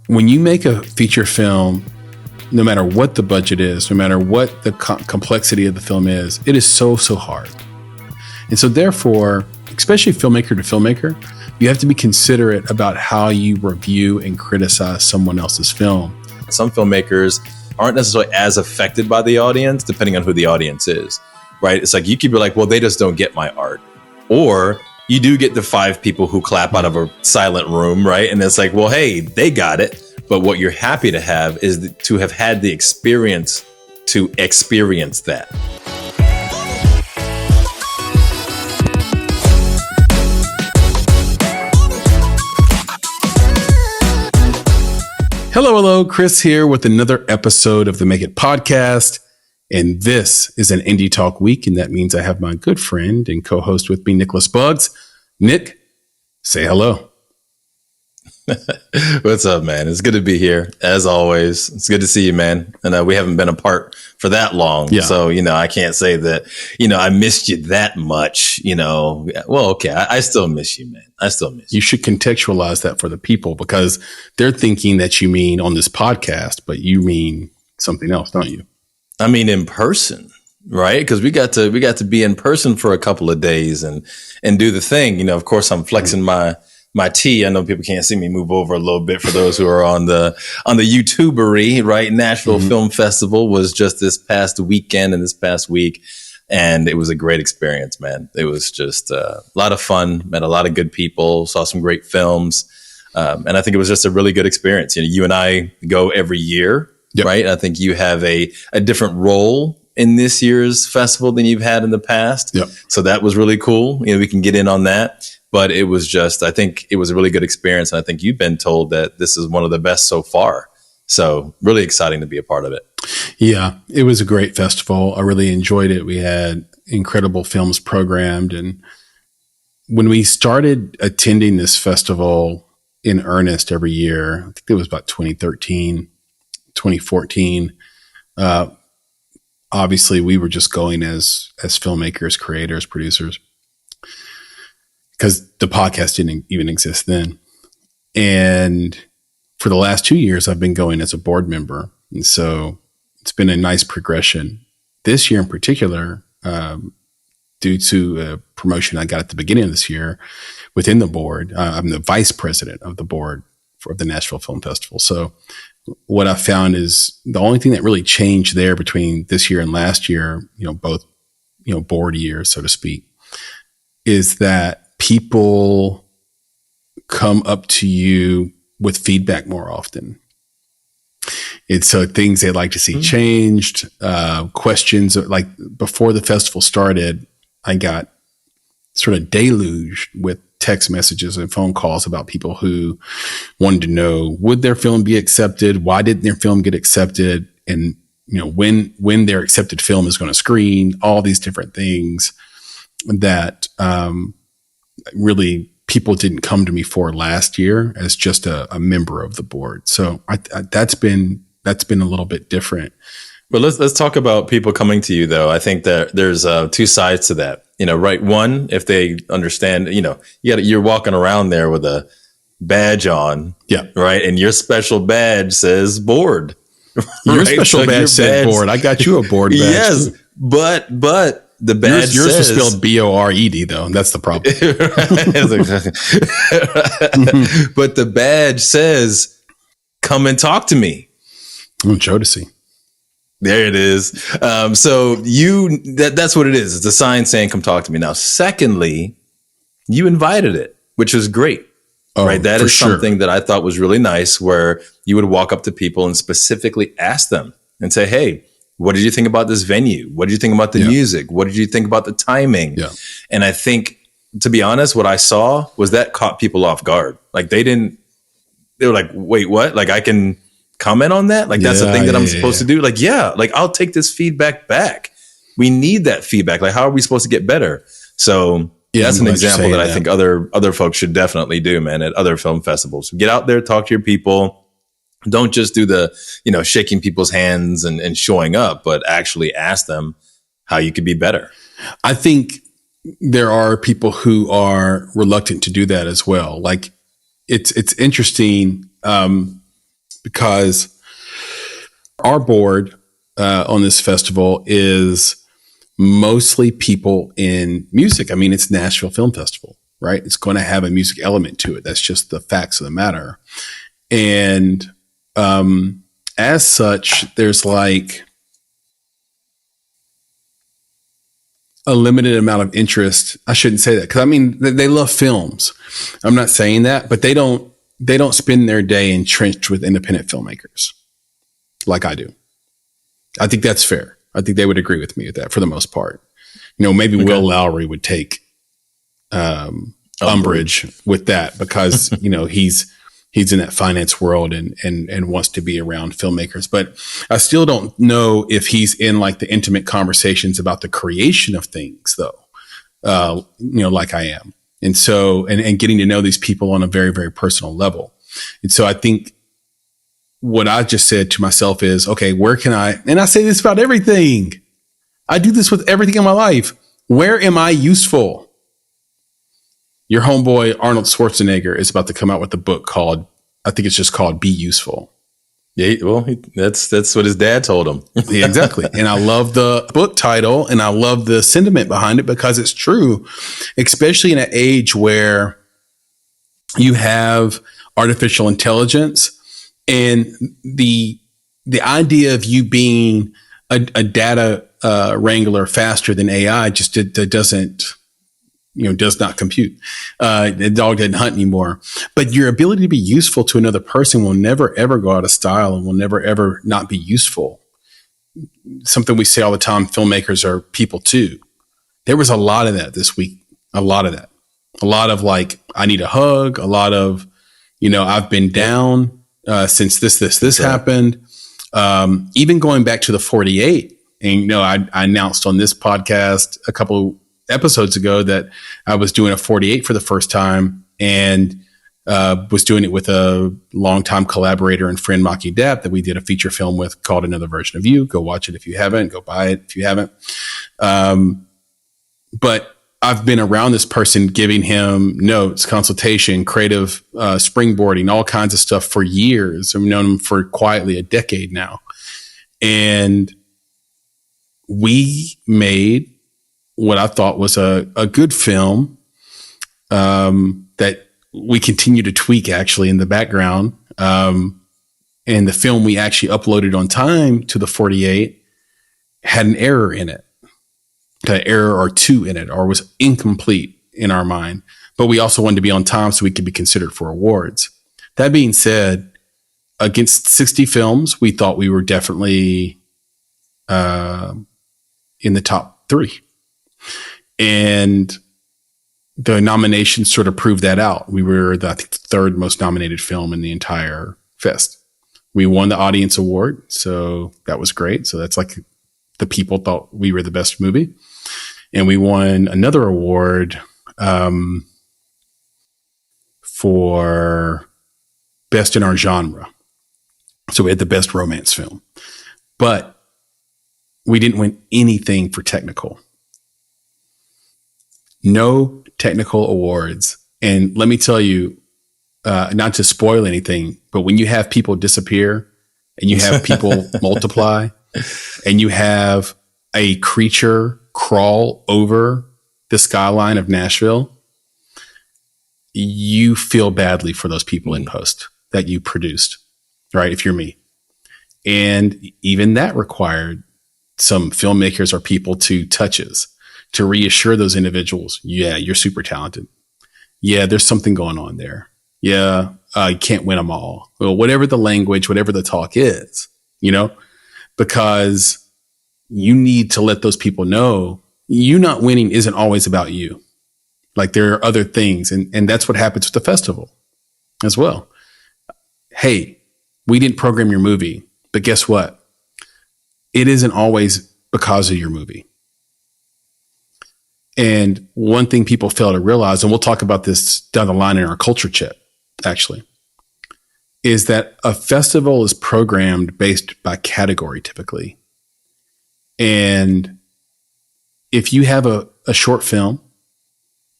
when you make a feature film, no matter what the budget is, no matter what the complexity of the film is, it is so hard. And so therefore, especially filmmaker to filmmaker, you have to be considerate about how you review and criticize someone else's film. Some filmmakers aren't necessarily as affected by the audience, depending on who the audience is, right? It's like you could be like, well, they just don't get my art. Or you do get the 5 people who clap out of a silent room, right? And it's like, well, hey, they got it. But what you're happy to have is to have had the experience to experience that. Hello, Chris here with another episode of the Make It podcast. And this is an Indie Talk week, and that means I have my good friend and co-host with me, Nicholas Buggs. Nick, say hello. What's up, man? It's good to be here, as always. It's good to see you, man. And we haven't been apart for that long. Yeah. So, I can't say that, I missed you that much, Well, okay, I still miss you, man. I still miss you. You should contextualize that for the people because they're thinking that you mean on this podcast, but you mean something else, don't you? I mean, in person, right? Because we got to be in person for a couple of days and do the thing. Of course, I'm flexing my tea. I know people can't see me move over a little bit for those who are on the YouTubery, right? Nashville Film Festival was just this past weekend and this past week. And it was a great experience, man. It was just a lot of fun, met a lot of good people, saw some great films. And I think it was just a really good experience. You and I go every year, yep. Right? I think you have a different role in this year's festival than you've had in the past. Yep. So that was really cool. We can get in on that. But it was just, I think it was a really good experience. And I think you've been told that this is one of the best so far. So really exciting to be a part of it. Yeah, it was a great festival. I really enjoyed it. We had incredible films programmed. And when we started attending this festival in earnest every year, I think it was about 2013, 2014. Obviously, we were just going as filmmakers, creators, producers, because the podcast didn't even exist then. And for the last 2 years, I've been going as a board member. And so it's been a nice progression. This year in particular, due to a promotion I got at the beginning of this year within the board, I'm the vice president of the board for the Nashville Film Festival. So what I found is the only thing that really changed there between this year and last year, both, board years, so to speak, is that people come up to you with feedback more often. And so things they'd like to see changed, questions like before the festival started, I got sort of deluged with text messages and phone calls about people who wanted to know, would their film be accepted? Why didn't their film get accepted? And, when their accepted film is going to screen, all these different things that, really people didn't come to me for last year as just a member of the board. So that's been a little bit different. But let's talk about people coming to you though. I think that there's two sides to that. Right. One, if they understand, you're walking around there with a badge on. Yeah. Right. And your special badge says board. Your special badge said board. I got you a board badge. Yes. But the badge yours was spelled B-O-R-E-D though, and that's the problem. But the badge says, "Come and talk to me." Jodeci. There it is. So that's what it is. It's a sign saying, "Come talk to me." Now, secondly, you invited it, which was great. Right? That is something that I thought was really nice, where you would walk up to people and specifically ask them and say, "Hey, what did you think about this venue? What did you think about the music? What did you think about the timing?" Yeah. And I think, to be honest, what I saw was that caught people off guard. Like they were like, "Wait, what? Like I can comment on that? Like that's the thing that I'm supposed to do?" Like, yeah, like I'll take this feedback back. We need that feedback. Like, how are we supposed to get better? So that's an example that I think other folks should definitely do, man, at other film festivals. Get out there, talk to your people. Don't just do the, shaking people's hands and showing up, but actually ask them how you could be better. I think there are people who are reluctant to do that as well. Like it's interesting. because our board on this festival is mostly people in music. I mean, it's Nashville Film Festival, right? It's going to have a music element to it. That's just the facts of the matter. And as such, there's like a limited amount of interest. I shouldn't say that because I mean they love films. I'm not saying that, but they don't spend their day entrenched with independent filmmakers like I do. I think that's fair. I think they would agree with me with that for the most part. You know, maybe Will Lowry would take umbrage with that because you know he's in that finance world and wants to be around filmmakers. But I still don't know if he's in like the intimate conversations about the creation of things though, you know, like I am. And so, and getting to know these people on a very, very personal level. And so I think what I just said to myself is, okay, where can and I say this about everything. I do this with everything in my life. Where am I useful? Your homeboy, Arnold Schwarzenegger, is about to come out with a book called, I think it's just called Be Useful. Yeah, well, that's what his dad told him. Yeah, exactly. And I love the book title and I love the sentiment behind it because it's true, especially in an age where you have artificial intelligence and the idea of you being a data wrangler faster than AI just doesn't, you know, does not compute. The dog doesn't hunt anymore. But your ability to be useful to another person will never, ever go out of style and will never, ever not be useful. Something we say all the time, filmmakers are people too. There was a lot of that this week. A lot of that. A lot of like, I need a hug. A lot of, you know, I've been down since this happened. Even going back to the 48. And, you know, I announced on this podcast a couple episodes ago that I was doing a 48 for the first time and was doing it with a longtime collaborator and friend, Maki Depp, that we did a feature film with called Another Version of You. Go watch it if you haven't. Go buy it if you haven't. But I've been around this person giving him notes, consultation, creative springboarding, all kinds of stuff for years. I've known him for quietly a decade now. And we made what I thought was a good film that we continue to tweak actually in the background. And the film we actually uploaded on time to the 48 had an error in it, an error or two in it, or was incomplete in our mind. But we also wanted to be on time so we could be considered for awards. That being said, against 60 films, we thought we were definitely in the top 3. And the nominations sort of proved that out. We were I think, the 3rd most nominated film in the entire fest. We won the audience award, so that was great. So that's like the people thought we were the best movie. And we won another award for best in our genre. So we had the best romance film. But we didn't win anything for technical. No technical awards. And let me tell you, not to spoil anything, but when you have people disappear and you have people multiply and you have a creature crawl over the skyline of Nashville, you feel badly for those people in post that you produced, right? If you're me. And even that required some filmmakers or people to touches to reassure those individuals, yeah, you're super talented. Yeah, there's something going on there. Yeah, you can't win them all. Well, whatever the language, whatever the talk is, you know, because you need to let those people know you not winning isn't always about you. Like there are other things. And that's what happens with the festival as well. Hey, we didn't program your movie, but guess what? It isn't always because of your movie. And one thing people fail to realize, and we'll talk about this down the line in our culture chip, actually, is that a festival is programmed based by category typically. And if you have a short film,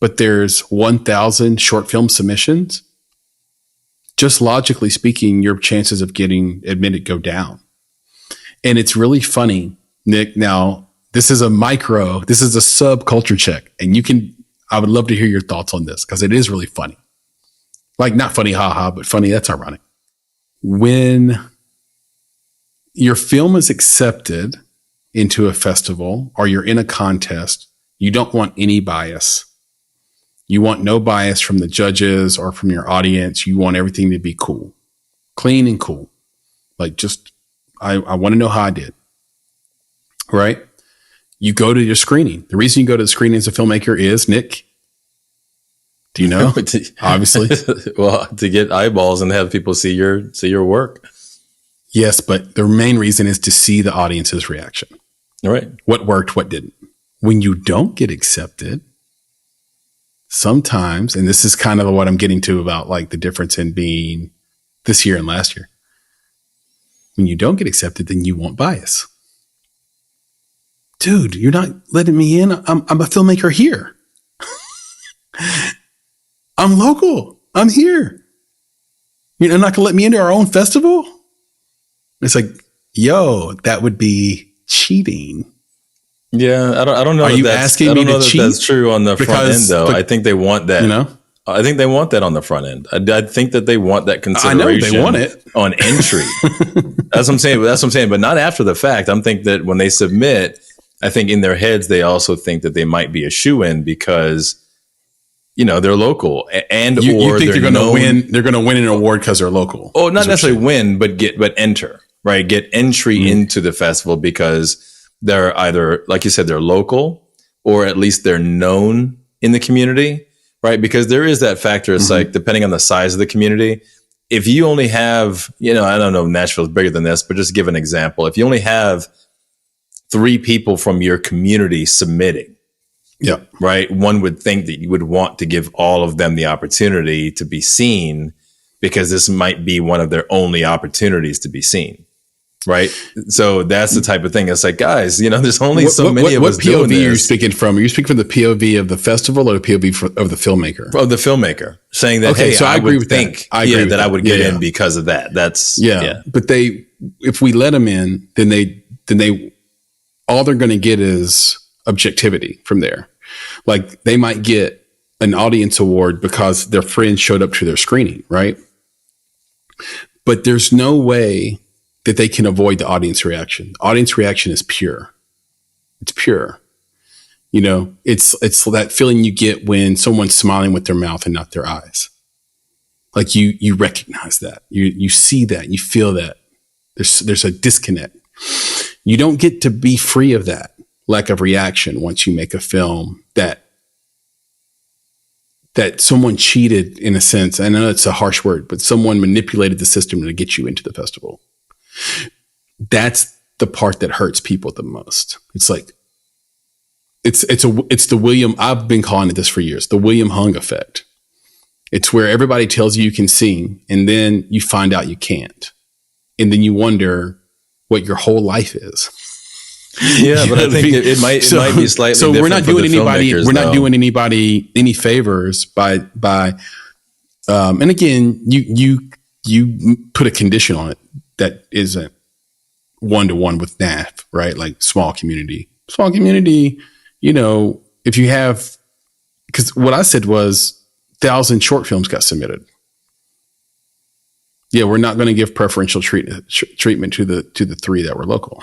but there's 1,000 short film submissions, just logically speaking, your chances of getting admitted go down. And it's really funny, Nick. Now, this is a subculture check. And I would love to hear your thoughts on this because it is really funny. Like, not funny, haha, but funny. That's ironic. When your film is accepted into a festival or you're in a contest, you don't want any bias. You want no bias from the judges or from your audience. You want everything to be cool, clean and cool. Like, just, I want to know how I did. Right? You go to your screening. The reason you go to the screening as a filmmaker is, Nick, do you know? Obviously. Well, to get eyeballs and have people see your work. Yes, but the main reason is to see the audience's reaction. All right. What worked, what didn't. When you don't get accepted, sometimes, and this is kind of what I'm getting to about like the difference in being this year and last year. When you don't get accepted, then you want bias. Dude, you're not letting me in. I'm a filmmaker here. I'm local. I'm here. You're not going to let me into our own festival? It's like, yo, that would be cheating. Yeah, I don't know. Are you asking me to cheat? That's true on the front end, though. I think they want that. You know, I think they want that on the front end. I think that they want that consideration. I know they want it on entry. That's what I'm saying. That's what I'm saying. But not after the fact. I'm thinking that when they submit, I think in their heads they also think that they might be a shoo-in because, you know, they're local and you think they're going to win. They're going to win an award because they're local. Oh, not necessarily win, but enter. Right, get entry into the festival because they're either, like you said, they're local or at least they're known in the community, right? Because there is that factor. It's like, depending on the size of the community, if you only have, you know, I don't know, Nashville's bigger than this, but just to give an example, if you only have 3 people from your community submitting, yeah, right, one would think that you would want to give all of them the opportunity to be seen because this might be one of their only opportunities to be seen. Right. So that's the type of thing. It's like, guys, you know, there's only so many of us doing this. What POV are you speaking from? Are you speaking from the POV of the festival or the POV of the filmmaker? Of the filmmaker, saying that, okay, hey, so I agree with think, that. I agree that I would get in because of that. That's But if we let them in, then they all they're going to get is objectivity from there. Like, they might get an audience award because their friends showed up to their screening, right? But there's no way that they can avoid the audience reaction. The audience reaction is pure. It's pure. You know, it's that feeling you get when someone's smiling with their mouth and not their eyes. Like you recognize that. You see that. You feel that. There's a disconnect. You don't get to be free of that lack of reaction once you make a film that someone cheated, in a sense. I know it's a harsh word, but someone manipulated the system to get you into the festival. That's the part that hurts people the most. It's like, it's the William, I've been calling it this for years, the William Hung effect. It's where everybody tells you can sing and then you find out you can't. And then you wonder what your whole life is. Yeah, but I think it might be slightly so different. We're not doing anybody any favors by and again, you put a condition on it that isn't one-to-one with NAF, right? Like small community, you know, if you have, because what I said was 1,000 short films got submitted. Yeah, we're not going to give preferential treatment to the 3 that were local.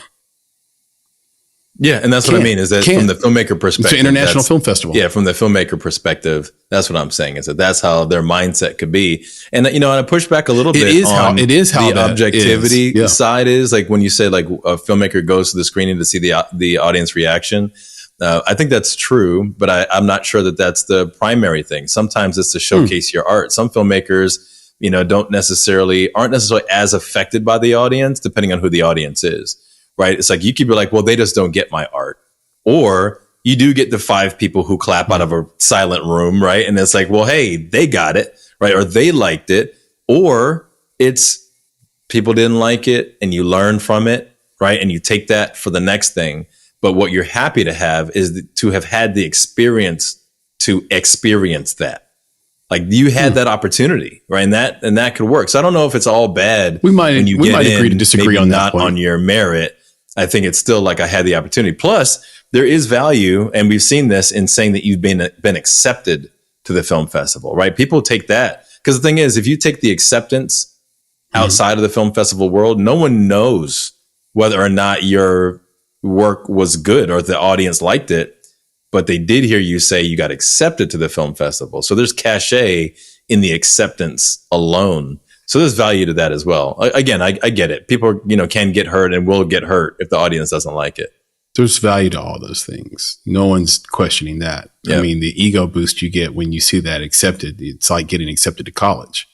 Yeah, and that's what I mean is that from the filmmaker perspective. It's an international film festival. Yeah, from the filmmaker perspective, that's what I'm saying is that's how their mindset could be. And, you know, and I push back a little bit on the objectivity side is like when you say like a filmmaker goes to the screening to see the audience reaction. I think that's true, but I'm not sure that that's the primary thing. Sometimes it's to showcase your art. Some filmmakers, you know, aren't necessarily as affected by the audience, depending on who the audience is. Right. It's like you could be like, well, they just don't get my art. Or you do get the 5 people who clap out of a silent room. Right. And it's like, well, hey, they got it. Right. Or they liked it. Or it's people didn't like it and you learn from it. Right. And you take that for the next thing. But what you're happy to have is to have had the experience to experience that. Like you had that opportunity, right? And that could work. So I don't know if it's all bad. We might agree to disagree on that not point. On your merit. I think it's still like I had the opportunity. Plus, there is value, and we've seen this in saying that you've been accepted to the film festival, right? People take that because the thing is, if you take the acceptance outside of the film festival world, no one knows whether or not your work was good or the audience liked it, but they did hear you say you got accepted to the film festival. So there's cachet in the acceptance alone. So there's value to that as well. Again, I get it. People, can get hurt and will get hurt if the audience doesn't like it. There's value to all those things. No one's questioning that. Yep. I mean, the ego boost you get when you see that accepted, it's like getting accepted to college.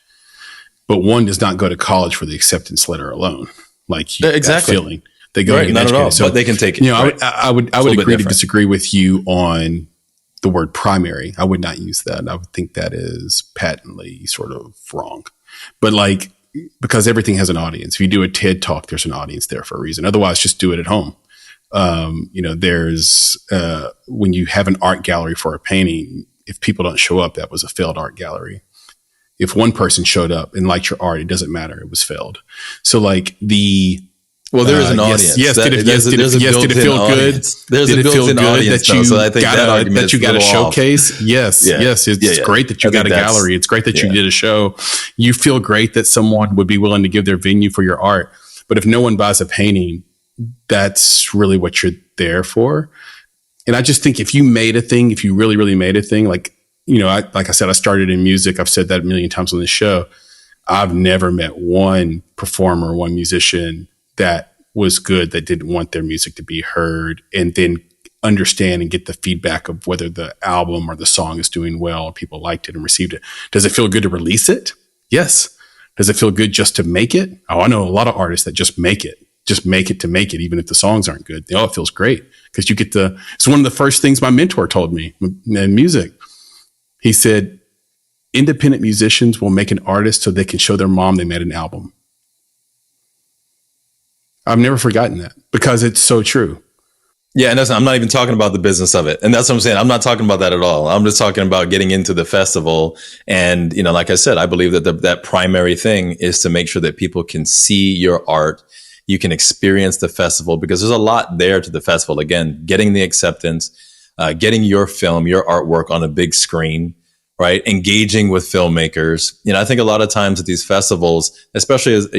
But one does not go to college for the acceptance letter alone. Like that feeling. They go not at all, so, but they can take it. I would agree to disagree with you on the word primary. I would not use that. I would think that is patently sort of wrong. But because everything has an audience. If you do a TED talk, there's an audience there for a reason. Otherwise, just do it at home. There's when you have an art gallery for a painting, if people don't show up, that was a failed art gallery. If one person showed up and liked your art, it doesn't matter. It was failed. So there is an audience. Did it feel good? There's a built-in audience that you got a showcase. Yes. It's great that you got a gallery. It's great that you did a show. You feel great that someone would be willing to give their venue for your art. But if no one buys a painting, that's really what you're there for. And I just think if you really, really made a thing, like I said, I started in music. I've said that a million times on this show. I've never met one performer, one musician that was good, that didn't want their music to be heard and then understand and get the feedback of whether the album or the song is doing well or people liked it and received it. Does it feel good to release it? Yes. Does it feel good just to make it? Oh, I know a lot of artists that just make it to make it, even if the songs aren't good. It feels great because it's one of the first things my mentor told me in music. He said, independent musicians will make an artist so they can show their mom they made an album. I've never forgotten that because it's so true. Yeah. And I'm not even talking about the business of it. And that's what I'm saying. I'm not talking about that at all. I'm just talking about getting into the festival. And, like I said, I believe that that primary thing is to make sure that people can see your art. You can experience the festival because there's a lot there to the festival. Again, getting the acceptance, getting your film, your artwork on a big screen, right? Engaging with filmmakers. I think a lot of times at these festivals, especially as,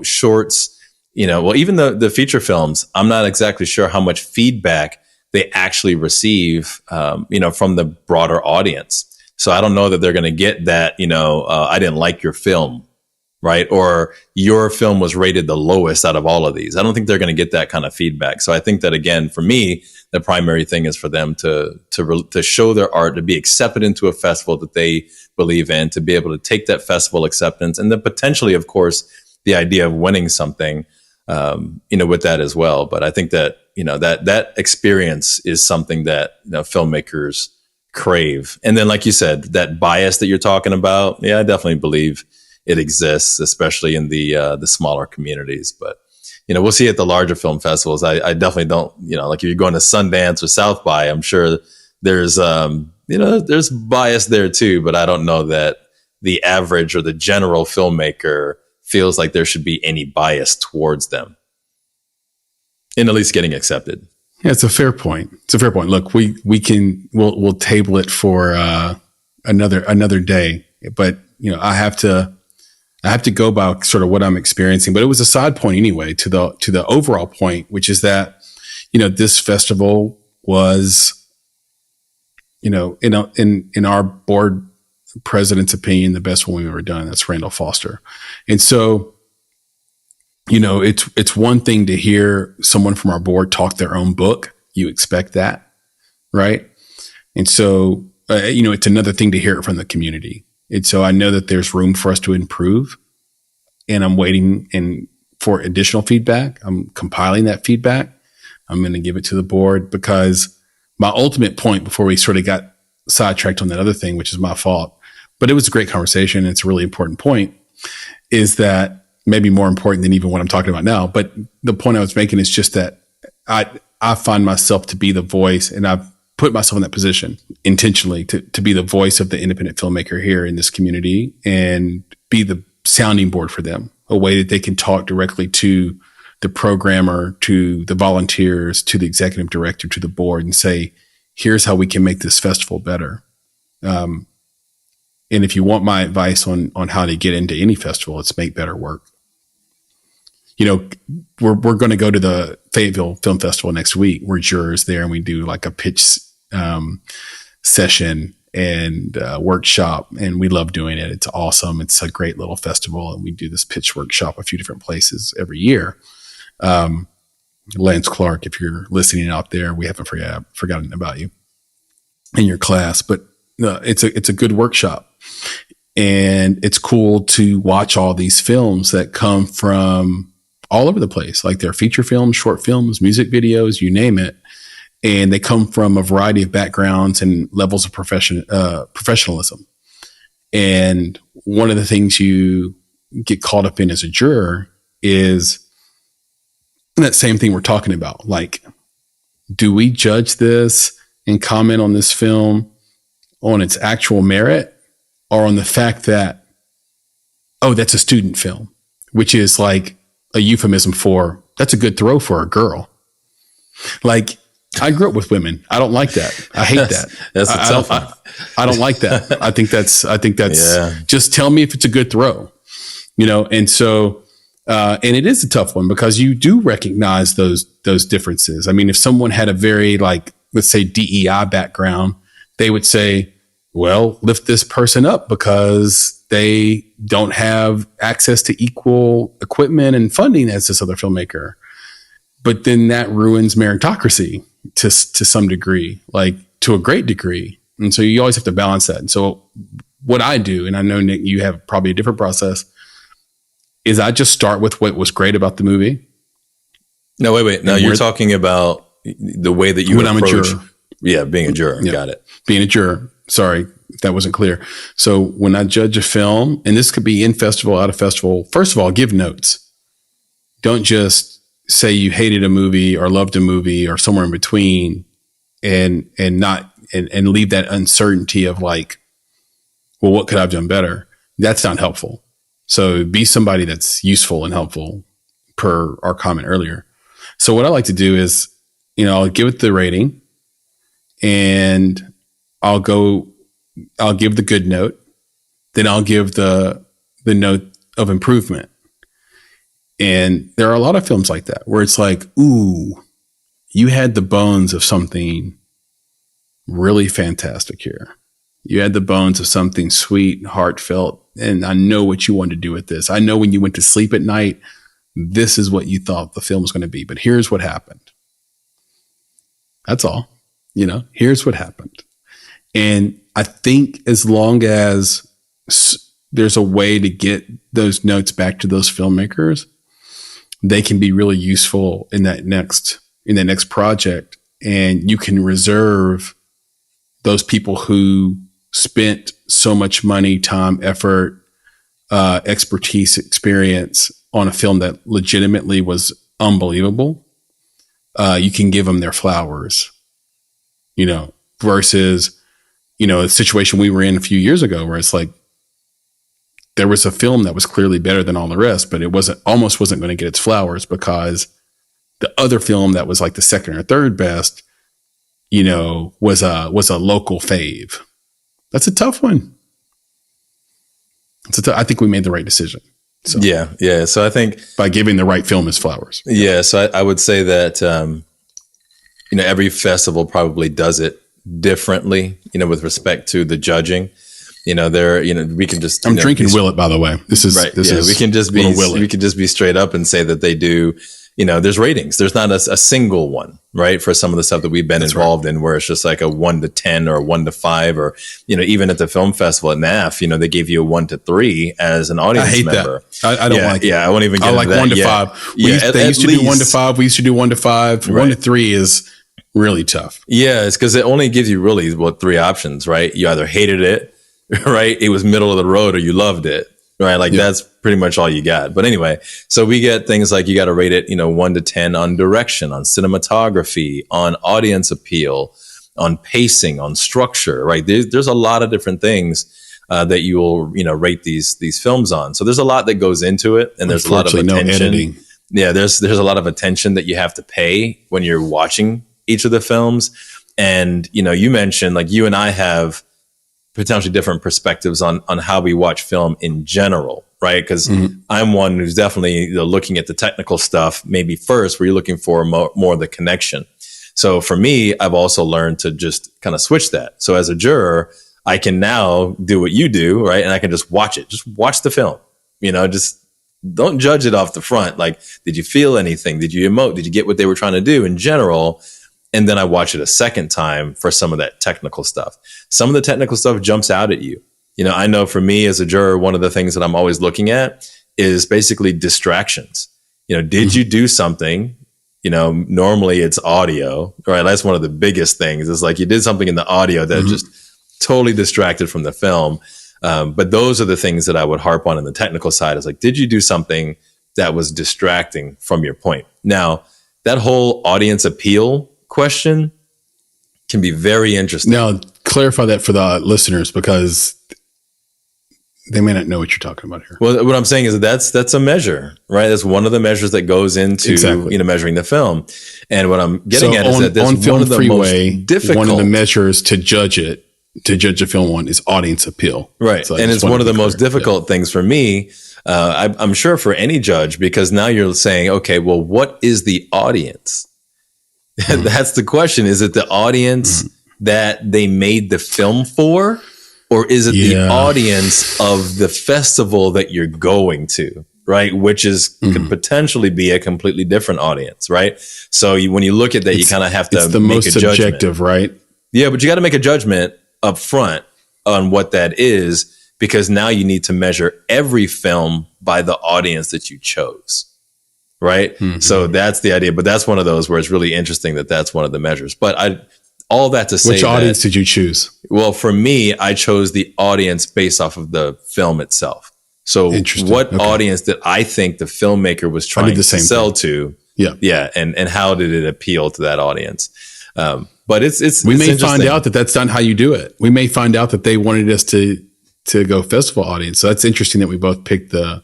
shorts, even the feature films, I'm not exactly sure how much feedback they actually receive, from the broader audience. So I don't know that they're going to get that, I didn't like your film, right? Or your film was rated the lowest out of all of these. I don't think they're going to get that kind of feedback. So I think that, again, for me, the primary thing is for them to show their art, to be accepted into a festival that they believe in, to be able to take that festival acceptance, and then potentially, of course, the idea of winning something, with that as well. But I think that, that experience is something that, filmmakers crave. And then, like you said, that bias that you're talking about, I definitely believe it exists, especially in the smaller communities. But, we'll see at the larger film festivals. I definitely don't, like if you're going to Sundance or South by, I'm sure there's, there's bias there too, but I don't know that the average or the general filmmaker feels like there should be any bias towards them in at least getting accepted. Yeah, it's a fair point. Look, we'll table it for another day, but I have to go by sort of what I'm experiencing, but it was a side point anyway to the overall point, which is that, this festival was, in our board president's opinion, the best one we've ever done. That's Randall Foster. And so, it's one thing to hear someone from our board talk their own book. You expect that, right? And so, it's another thing to hear it from the community. And so I know that there's room for us to improve, and I'm waiting for additional feedback. I'm compiling that feedback. I'm going to give it to the board because my ultimate point, before we sort of got sidetracked on that other thing, which is my fault, but it was a great conversation. It's a really important point, is that maybe more important than even what I'm talking about now. But the point I was making is just that I find myself to be the voice, and I've put myself in that position intentionally to be the voice of the independent filmmaker here in this community and be the sounding board for them, a way that they can talk directly to the programmer, to the volunteers, to the executive director, to the board, and say, here's how we can make this festival better. And if you want my advice on how to get into any festival, it's make better work. You know, we're going to go to the Fayetteville Film Festival next week. We're jurors there, and we do like a pitch session and workshop, and we love doing it. It's awesome. It's a great little festival, and we do this pitch workshop a few different places every year. Lance Clark, if you're listening out there, we haven't forgotten about you in your class, but it's a good workshop, and it's cool to watch all these films that come from all over the place. Like they're feature films, short films, music videos, you name it. And they come from a variety of backgrounds and levels of professionalism. And one of the things you get caught up in as a juror is that same thing we're talking about. Like, do we judge this and comment on this film on its actual merit, or on the fact that, oh, that's a student film, which is like a euphemism for that's a good throw for a girl. Like, I grew up with women. I don't like that. I hate that. That's a tough one. I don't like that. I think that's just tell me if it's a good throw, you know? And so, and it is a tough one because you do recognize those differences. I mean, if someone had a very, like, let's say DEI background, they would say, well, lift this person up because they don't have access to equal equipment and funding as this other filmmaker. But then that ruins meritocracy to some degree, like to a great degree. And so you always have to balance that. And so what I do, and I know, Nick, you have probably a different process, is I just start with what was great about the movie. No, wait. No, you're talking about the way that you when I'm a juror. Yeah, being a juror. Yeah. Got it. Being a juror. Sorry if that wasn't clear. So when I judge a film, and this could be in festival, out of festival, first of all, give notes. Don't just say you hated a movie or loved a movie or somewhere in between and leave that uncertainty of like, well, what could I have done better? That's not helpful. So be somebody that's useful and helpful per our comment earlier. So what I like to do is, you know, I'll give it the rating and I'll give the good note. Then I'll give the note of improvement. And there are a lot of films like that where it's like, ooh, you had the bones of something really fantastic here. You had the bones of something sweet, heartfelt, and I know what you wanted to do with this. I know when you went to sleep at night, this is what you thought the film was going to be, but here's what happened. That's all. You know, here's what happened. And I think as long as there's a way to get those notes back to those filmmakers, they can be really useful in that next project. And you can reserve those people who spent so much money, time, effort, expertise, experience on a film that legitimately was unbelievable. You can give them their flowers, you know, versus, you know, a situation we were in a few years ago where it's like, there was a film that was clearly better than all the rest, but it almost wasn't going to get its flowers because the other film that was like the second or third best, you know, was a local fave. That's a tough one. I think we made the right decision. So, yeah. So I think by giving the right film its flowers. Yeah. So I would say that, you know, every festival probably does it differently, you know, with respect to the judging. You know, we can just. I'm drinking Willet, by the way. This is right. We can just be straight up and say that they do. You know, there's ratings. There's not a single one, right? For some of the stuff that we've been involved in, where it's just like a 1 to 10 or a 1 to 5, or, you know, even at the film festival at NAF, you know, they gave you a 1 to 3 as an audience member. That. I don't like it. Yeah, I won't even get into that. I like 1 to 5. They used to do 1 to 5. We used to do 1 to 5. Right. 1 to 3 is really tough. Yeah, it's because it only gives you really 3 options, right? You either hated it, right? It was middle of the road, or you loved it, right? Like that's pretty much all you got. But anyway, so we get things like you got to rate it, you know, 1 to 10 on direction, on cinematography, on audience appeal, on pacing, on structure, right? There's a lot of different things that you will, rate these films on. So there's a lot that goes into it, and there's a lot of attention. No editing. Yeah, there's a lot of attention that you have to pay when you're watching each of the films. And, you mentioned, like, you and I have potentially different perspectives on how we watch film in general, right? Because I'm one who's definitely looking at the technical stuff maybe first, where you're looking for more of the connection. So for me, I've also learned to just kind of switch that. So as a juror, I can now do what you do, right? And I can just watch it. Just watch the film, just don't judge it off the front. Like, did you feel anything? Did you emote? Did you get what they were trying to do in general? And then I watch it a second time for some of that technical stuff. Some of the technical stuff jumps out at you. I know for me as a juror, one of the things that I'm always looking at is basically distractions. Did you do something? Normally it's audio, right? That's one of the biggest things. It's like you did something in the audio that just totally distracted from the film. But those are the things that I would harp on in the technical side. Is like, did you do something that was distracting from your point? Now, that whole audience appeal question can be very interesting. Now, clarify that for the listeners, because they may not know what you're talking about here. Well, what I'm saying is that's a measure, right? That's one of the measures that goes into measuring the film. And what I'm getting at is that that's one of the most difficult. One of the measures to judge a film on is audience appeal. Right. So and it's one of the most difficult things for me. I'm sure for any judge, because now you're saying, okay, well, what is the audience? That's the question. Is it the audience that they made the film for? Or is it the audience of the festival that you're going to, right? Which could potentially be a completely different audience, right? So when you look at that, you kind of have to it's the make most a judgment. Subjective, right? Yeah, but you got to make a judgment up front on what that is, because now you need to measure every film by the audience that you chose, right? So that's the idea. But that's one of those where it's really interesting that that's one of the measures. But all that to say, which audience did you choose? Well, for me, I chose the audience based off of the film itself. So what audience did I think the filmmaker was trying to sell to? Yeah. And how did it appeal to that audience? But we may find out that that's not how you do it. We may find out that they wanted us to go festival audience. So that's interesting that we both picked the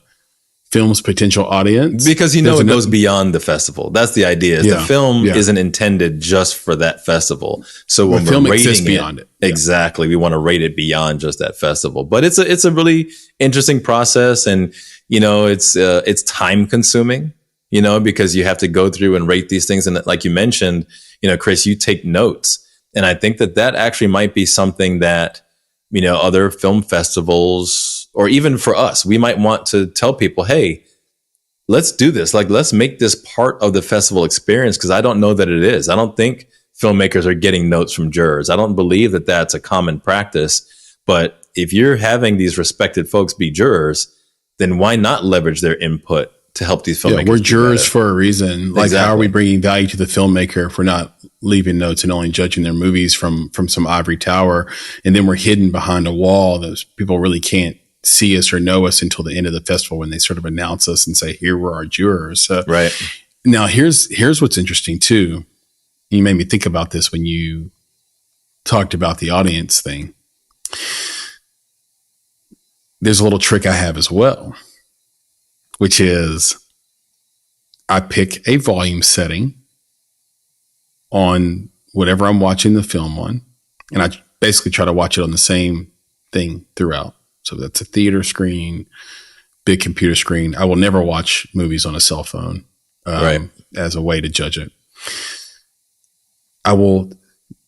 film's potential audience, because it goes beyond the festival. That's the idea. The film isn't intended just for that festival. So when we're rating beyond it, exactly, we want to rate it beyond just that festival. But it's a really interesting process, and it's time consuming. Because you have to go through and rate these things, and like you mentioned, Chris, you take notes, and I think that actually might be something that other film festivals, or even for us, we might want to tell people, hey, let's do this. Like, let's make this part of the festival experience, because I don't know that it is. I don't think filmmakers are getting notes from jurors. I don't believe that that's a common practice. But if you're having these respected folks be jurors, then why not leverage their input to help these filmmakers? We're jurors for a reason. Like, how are we bringing value to the filmmaker if we're not leaving notes and only judging their movies from some ivory tower, and then we're hidden behind a wall? Those people really can't see us or know us until the end of the festival, when they sort of announce us and say, here were our jurors. Right. Now, here's what's interesting too. You made me think about this when you talked about the audience thing. There's a little trick I have as well, which is I pick a volume setting on whatever I'm watching the film on, and I basically try to watch it on the same thing throughout. So that's a theater screen, big computer screen. I will never watch movies on a cell phone as a way to judge it. I will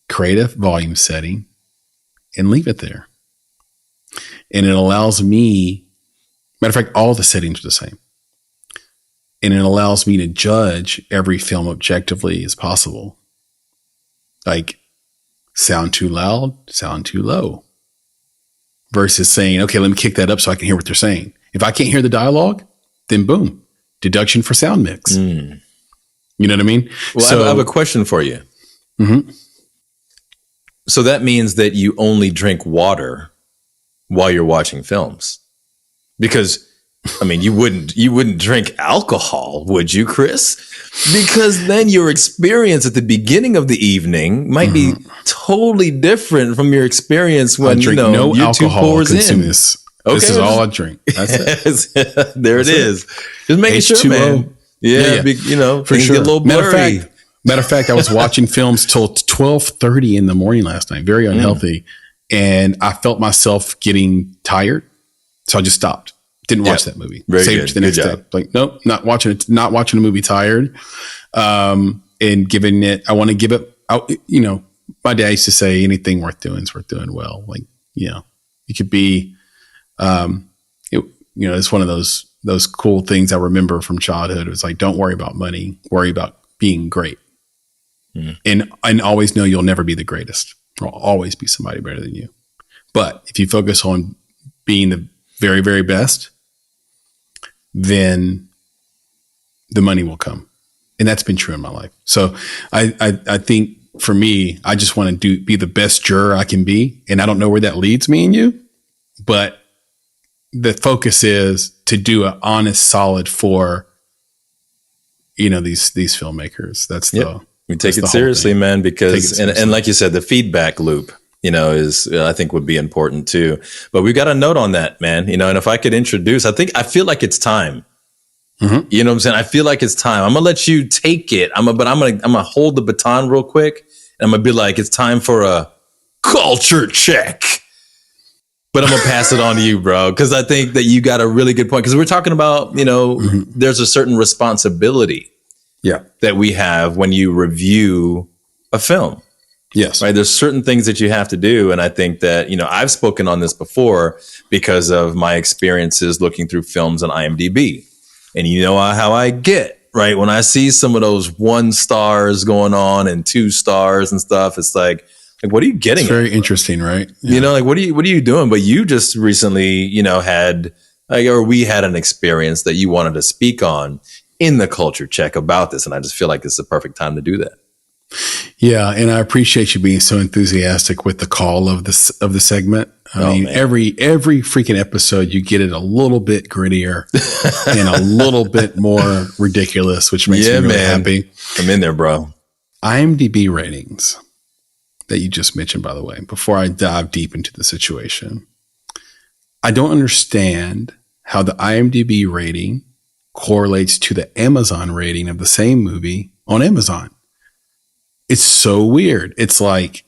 create a volume setting and leave it there. And it allows me, matter of fact, all the settings are the same. And it allows me to judge every film objectively as possible. Like, sound too loud, sound too low. Versus saying, okay, let me kick that up so I can hear what they're saying. If I can't hear the dialogue, then boom, deduction for sound mix. You know what I mean? Well, so, I have a question for you. So that means that you only drink water while you're watching films, because I mean, you wouldn't drink alcohol, would you, Chris? Because then your experience at the beginning of the evening might be totally different from your experience when I drink no your alcohol. two pours in. This is all I drink. That's it. There it is. Just making sure, H2O. man. Yeah. For things sure. get a little blurry. Matter of fact, I was watching films till 12:30 in the morning last night. Very unhealthy, and I felt myself getting tired, so I just stopped. Didn't watch that movie. Very Saved good. it the next day. Like, nope, not watching it. Not watching a movie tired, and giving it. I want to give it. My dad used to say, anything worth doing is worth doing well. Like, you could be, it's one of those cool things I remember from childhood. It was like, don't worry about money. Worry about being great. And always know you'll never be the greatest. There'll always be somebody better than you. But if you focus on being the very, very best, then the money will come. And that's been true in my life. So I think for me, I just want to be the best juror I can be. And I don't know where that leads me and you, but the focus is to do an honest, solid for, these filmmakers. That's we take it seriously, man, because, and like you said, the feedback loop, is, I think would be important too. But we've got a note on that, man, and if I could introduce, I feel like it's time. Mm-hmm. You know what I'm saying? I feel like it's time. I'm going to let you take it. I'm going to hold the baton real quick. And I'm going to be like, it's time for a culture check. But I'm going to pass it on to you, bro, because I think that you got a really good point. Because we're talking about, there's a certain responsibility that we have when you review a film. Yes. Right. There's certain things that you have to do. And I think that, I've spoken on this before because of my experiences looking through films on IMDb. And you know how I get, right? When I see some of those 1 stars going on and 2 stars and stuff, it's like what are you getting? It's very interesting, right? Yeah. What are you doing? But you just recently, had, we had an experience that you wanted to speak on in the culture check about this. And I just feel like it's the perfect time to do that. Yeah. And I appreciate you being so enthusiastic with the call of the segment. I mean, every freaking episode, you get it a little bit grittier and a little bit more ridiculous, which makes me really happy. I'm in there, bro. IMDb ratings that you just mentioned, by the way, before I dive deep into the situation, I don't understand how the IMDb rating correlates to the Amazon rating of the same movie on Amazon. It's so weird. It's like,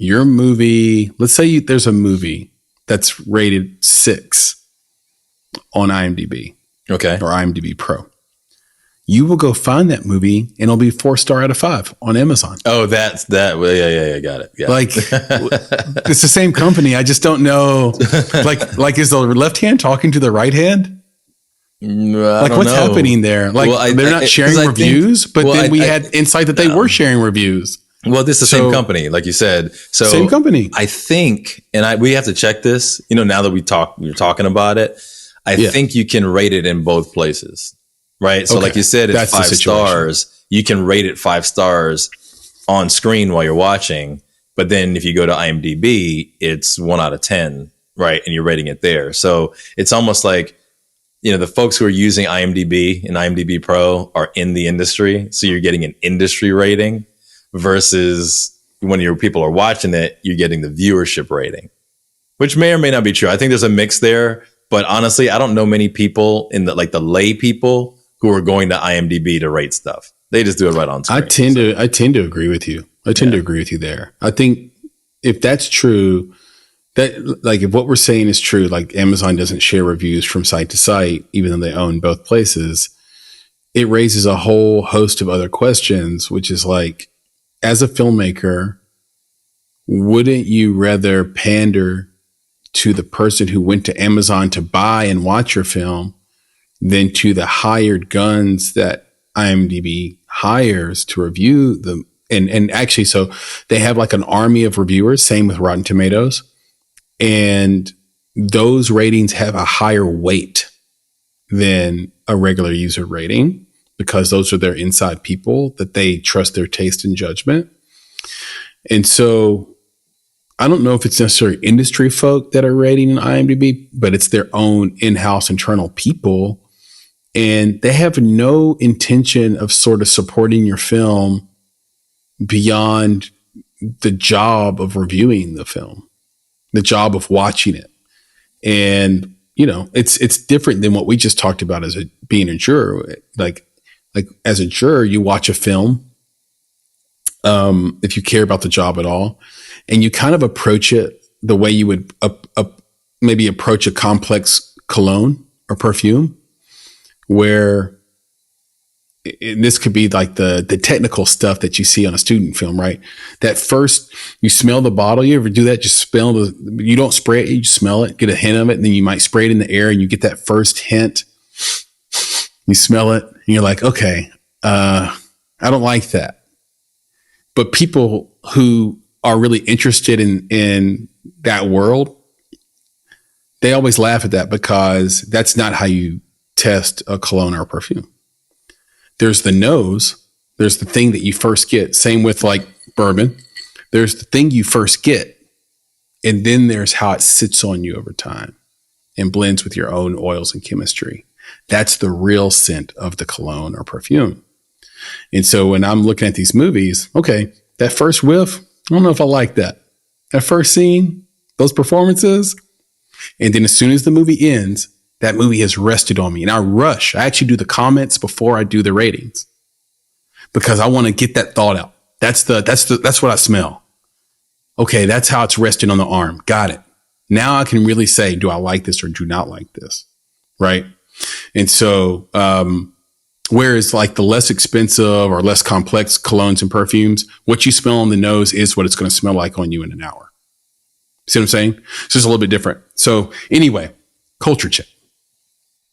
your movie, let's say there's a movie that's rated 6 on IMDb. Okay. Or IMDb Pro. You will go find that movie and it'll be 4-star out of 5 on Amazon. Oh, that's that. Well, yeah. Got it. Yeah. Like, it's the same company. I just don't know. Like is the left hand talking to the right hand? Like, what's happening there? Like, they're not sharing reviews, but then we had insight that they were sharing reviews. Well, this is the same company, like you said. So same company. I think, and we have to check this, now that you're talking about it, I think you can rate it in both places, right? So like you said, it's 5 stars. You can rate it 5 stars on screen while you're watching. But then if you go to IMDb, it's 1 out of 10, right? And you're rating it there. So it's almost like, the folks who are using IMDb and IMDb Pro are in the industry. So you're getting an industry rating. Versus when your people are watching it, you're getting the viewership rating, which may or may not be true. I think there's a mix there, but honestly, I don't know many people in the lay people who are going to IMDb to rate stuff. They just do it right on screen. I tend to agree with you. I tend to agree with you there. I think if that's true, that if what we're saying is true, like Amazon doesn't share reviews from site to site, even though they own both places, it raises a whole host of other questions, which is like, as a filmmaker, wouldn't you rather pander to the person who went to Amazon to buy and watch your film than to the hired guns that IMDb hires to review them? And actually, so they have like an army of reviewers, same with Rotten Tomatoes. And those ratings have a higher weight than a regular user rating, because those are their inside people that they trust their taste and judgment. And so I don't know if it's necessarily industry folk that are rating in IMDb, but it's their own in-house internal people. And they have no intention of sort of supporting your film beyond the job of reviewing the film, the job of watching it. And, you know, it's different than what we just talked about as being a juror. Like as a juror, you watch a film, if you care about the job at all, and you kind of approach it the way you would maybe approach a complex cologne or perfume, where and this could be like the technical stuff that you see on a student film, right? That first, you smell the bottle. You ever do that? Just smell you don't spray it, you just smell it, get a hint of it, and then you might spray it in the air and you get that first hint. You smell it and you're like, okay, I don't like that. But people who are really interested in that world, they always laugh at that because that's not how you test a cologne or a perfume. There's the nose. There's the thing that you first get. Same with like bourbon. There's the thing you first get. And then there's how it sits on you over time and blends with your own oils and chemistry. That's the real scent of the cologne or perfume. And so when I'm looking at these movies, okay, that first whiff, I don't know if I like that. That first scene, those performances. And then as soon as the movie ends, that movie has rested on me. And I rush. I actually do the comments before I do the ratings because I want to get that thought out. That's what I smell. Okay, that's how it's resting on the arm. Got it. Now I can really say, do I like this or do not like this? Right. And so, whereas like the less expensive or less complex colognes and perfumes, what you smell on the nose is what it's going to smell like on you in an hour. See what I'm saying? So it's a little bit different. So anyway, culture check.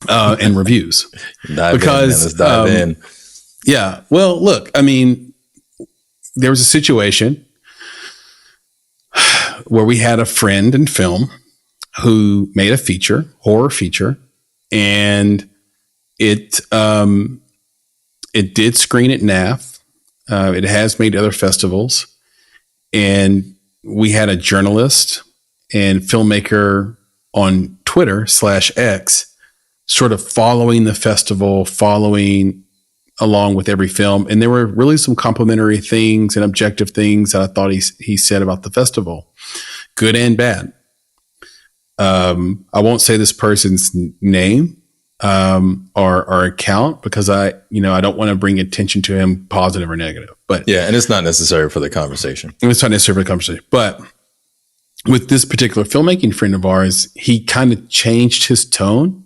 And reviews. Let's dive in. Yeah. Well, look, I mean, there was a situation where we had a friend in film who made a horror feature, and it did screen at NAF. It has made other festivals, and we had a journalist and filmmaker on Twitter /X sort of following the festival, following along with every film. And there were really some complimentary things and objective things that I thought he said about the festival, good and bad. I won't say this person's name or account because I don't want to bring attention to him, positive or negative. But yeah, and it's not necessary for the conversation. It's not necessary for the conversation. But with this particular filmmaking friend of ours, he kind of changed his tone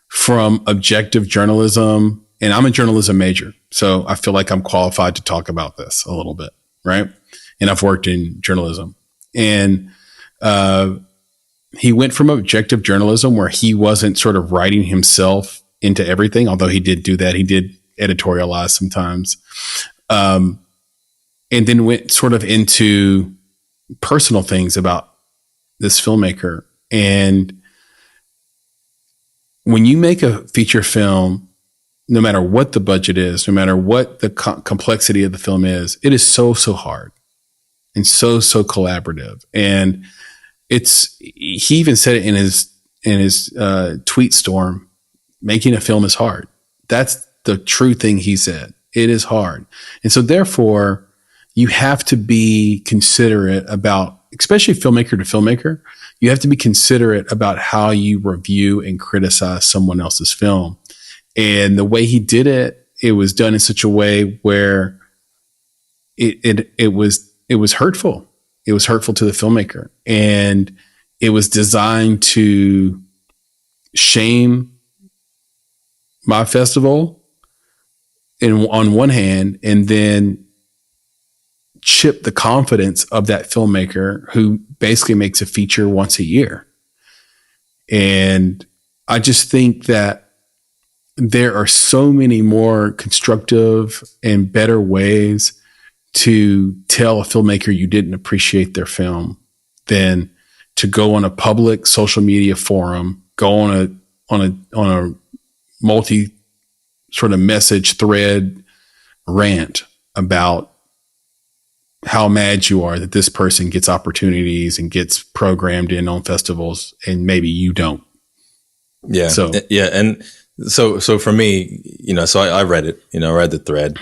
from objective journalism, and I'm a journalism major, so I feel like I'm qualified to talk about this a little bit, right? And I've worked in journalism. And he went from objective journalism where he wasn't sort of writing himself into everything, although he did do that. He did editorialize sometimes. And then went sort of into personal things about this filmmaker. And when you make a feature film, no matter what the budget is, no matter what the complexity of the film is, it is so hard and so collaborative. And he even said it in his tweet storm, making a film is hard. That's the true thing he said. It is hard. And so therefore you have to be considerate about, especially filmmaker to filmmaker, you have to be considerate about how you review and criticize someone else's film. And the way he did it, it was done in such a way where it was hurtful. It was hurtful to the filmmaker, and it was designed to shame my festival on one hand, and then chip the confidence of that filmmaker who basically makes a feature once a year. And I just think that there are so many more constructive and better ways to tell a filmmaker you didn't appreciate their film than to go on a public social media forum, go on a multi sort of message thread rant about how mad you are that this person gets opportunities and gets programmed in on festivals and maybe you don't. Yeah. So, yeah. And so for me, so I read it, read the thread.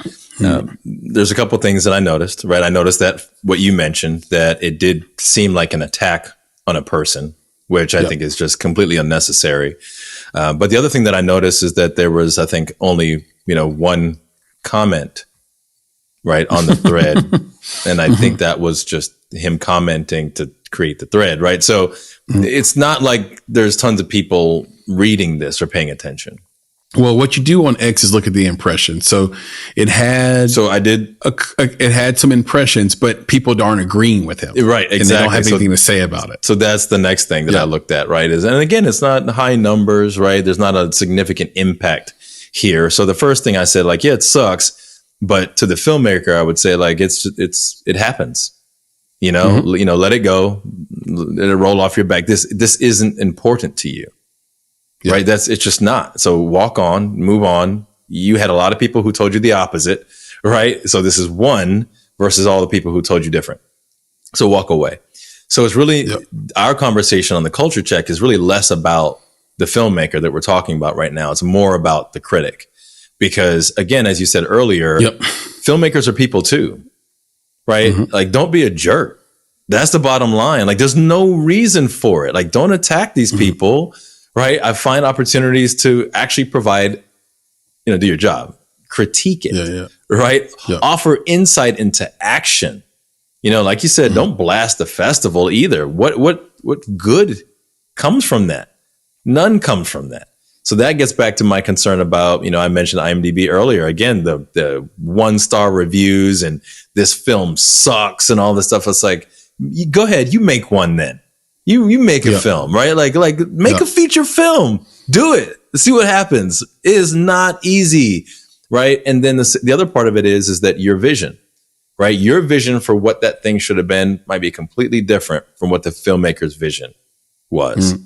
There's a couple of things that I noticed, right? I noticed that what you mentioned, that it did seem like an attack on a person, which I think is just completely unnecessary. But the other thing that I noticed is that there was, I think, only, one comment, right, on the thread. And I think that was just him commenting to create the thread, right? So it's not like there's tons of people reading this or paying attention. Well, what you do on X is look at the impressions. So it had, it had some impressions, but people aren't agreeing with him. Right. Exactly. And they don't have anything to say about it. So that's the next thing that I looked at, right? And again, it's not high numbers, right? There's not a significant impact here. So the first thing I said, like, yeah, it sucks. But to the filmmaker, I would say, like, it happens, let it go, let it roll off your back. This isn't important to you. Yeah. Right. It's just not. So walk on, move on. You had a lot of people who told you the opposite, right? So this is one versus all the people who told you different. So walk away. So it's really our conversation on the culture check is really less about the filmmaker that we're talking about right now. It's more about the critic, because again, as you said earlier, filmmakers are people too, right? Like, don't be a jerk. That's the bottom line. Like, there's no reason for it. Like, don't attack these people. Right. I find opportunities to actually provide, do your job, critique it, right? Offer insight into action. Like you said, don't blast the festival either. What good comes from that? None comes from that. So that gets back to my concern about, I mentioned IMDb earlier. Again, the 1-star reviews and this film sucks and all this stuff. It's like, go ahead, you make one then. You make a film, right? Like make a feature film. Do it. See what happens. It is not easy, right? And then the other part of it is that your vision, right? Your vision for what that thing should have been might be completely different from what the filmmaker's vision was.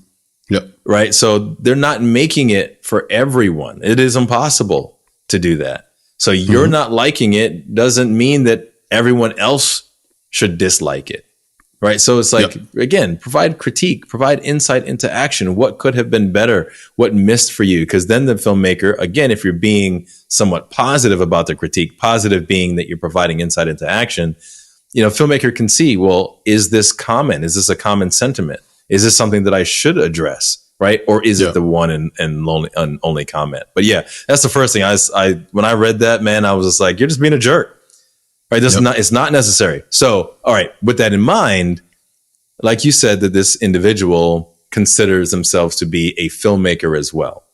Right? So they're not making it for everyone. It is impossible to do that. So you're not liking it doesn't mean that everyone else should dislike it. Right. So it's like, again, provide critique, provide insight into action. What could have been better? What missed for you? Because then the filmmaker, again, if you're being somewhat positive about the critique, positive being that you're providing insight into action, filmmaker can see, well, is this common? Is this a common sentiment? Is this something that I should address? Right. Or is it the one and only comment? But yeah, that's the first thing when I read that, man, I was just like, you're just being a jerk. Right. It's not necessary. So, all right. With that in mind, like you said, that this individual considers themselves to be a filmmaker as well.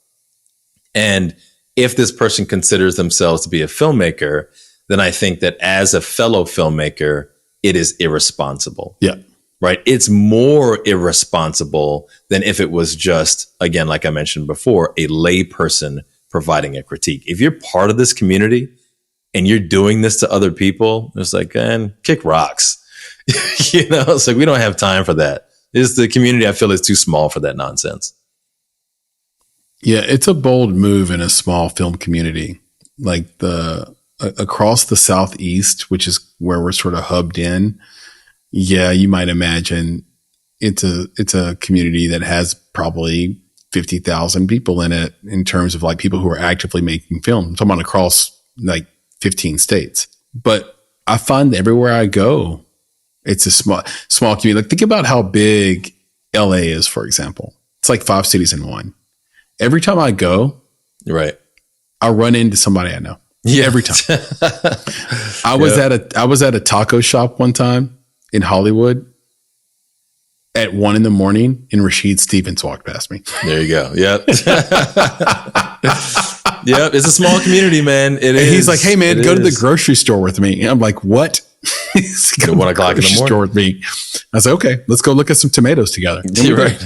And if this person considers themselves to be a filmmaker, then I think that as a fellow filmmaker, it is irresponsible. Right. It's more irresponsible than if it was just, again, like I mentioned before, a lay person providing a critique. If you're part of this community, and you're doing this to other people, it's like, man, kick rocks. It's like, we don't have time for that. The community, I feel, is too small for that nonsense. Yeah, it's a bold move in a small film community. Like across the Southeast, which is where we're sort of hubbed in. Yeah, you might imagine it's a community that has probably 50,000 people in it in terms of like people who are actively making film. I'm talking about across like 15 states. But I find that everywhere I go, it's a small community. Like, think about how big LA is, for example. It's like 5 cities in one. Every time I go, right, I run into somebody I know. Yeah. Every time. I was at a taco shop one time in Hollywood at 1 a.m, and Rashid Stevens walked past me. There you go. Yep. Yep. It's a small community, man. He's like, hey, man, go to the grocery store with me. And I'm like, what? He's go 1 o'clock in the morning. Store with me. I was like, okay, let's go look at some tomatoes together. You're right.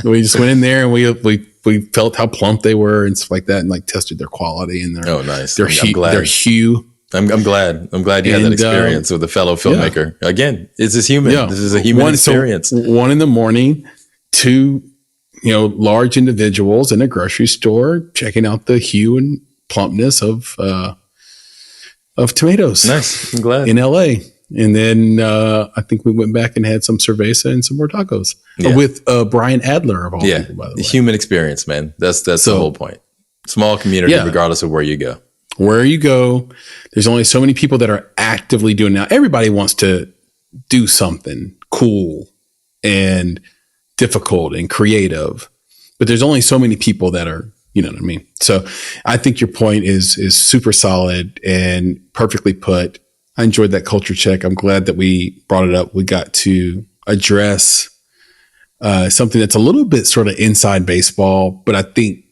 We just went in there and we felt how plump they were and stuff like that, and like tested their quality and nice. Their hue. I'm glad you had that experience with a fellow filmmaker. Yeah. Again, it's just human. Yeah. This is a human experience. So 1 a.m, 2 large individuals in a grocery store checking out the hue and plumpness of tomatoes. Nice. I'm glad. In LA. And then I think we went back and had some cerveza and some more tacos with Brian Adler of all people, by the way. Human experience, man. That's the whole point. Small community, regardless of where you go. Where you go, there's only so many people that are actively doing now. Everybody wants to do something cool and difficult and creative, but there's only so many people that are, you know what I mean? So I think your point is super solid and perfectly put. I enjoyed that culture check. I'm glad that we brought it up. We got to address something that's a little bit sort of inside baseball, but I think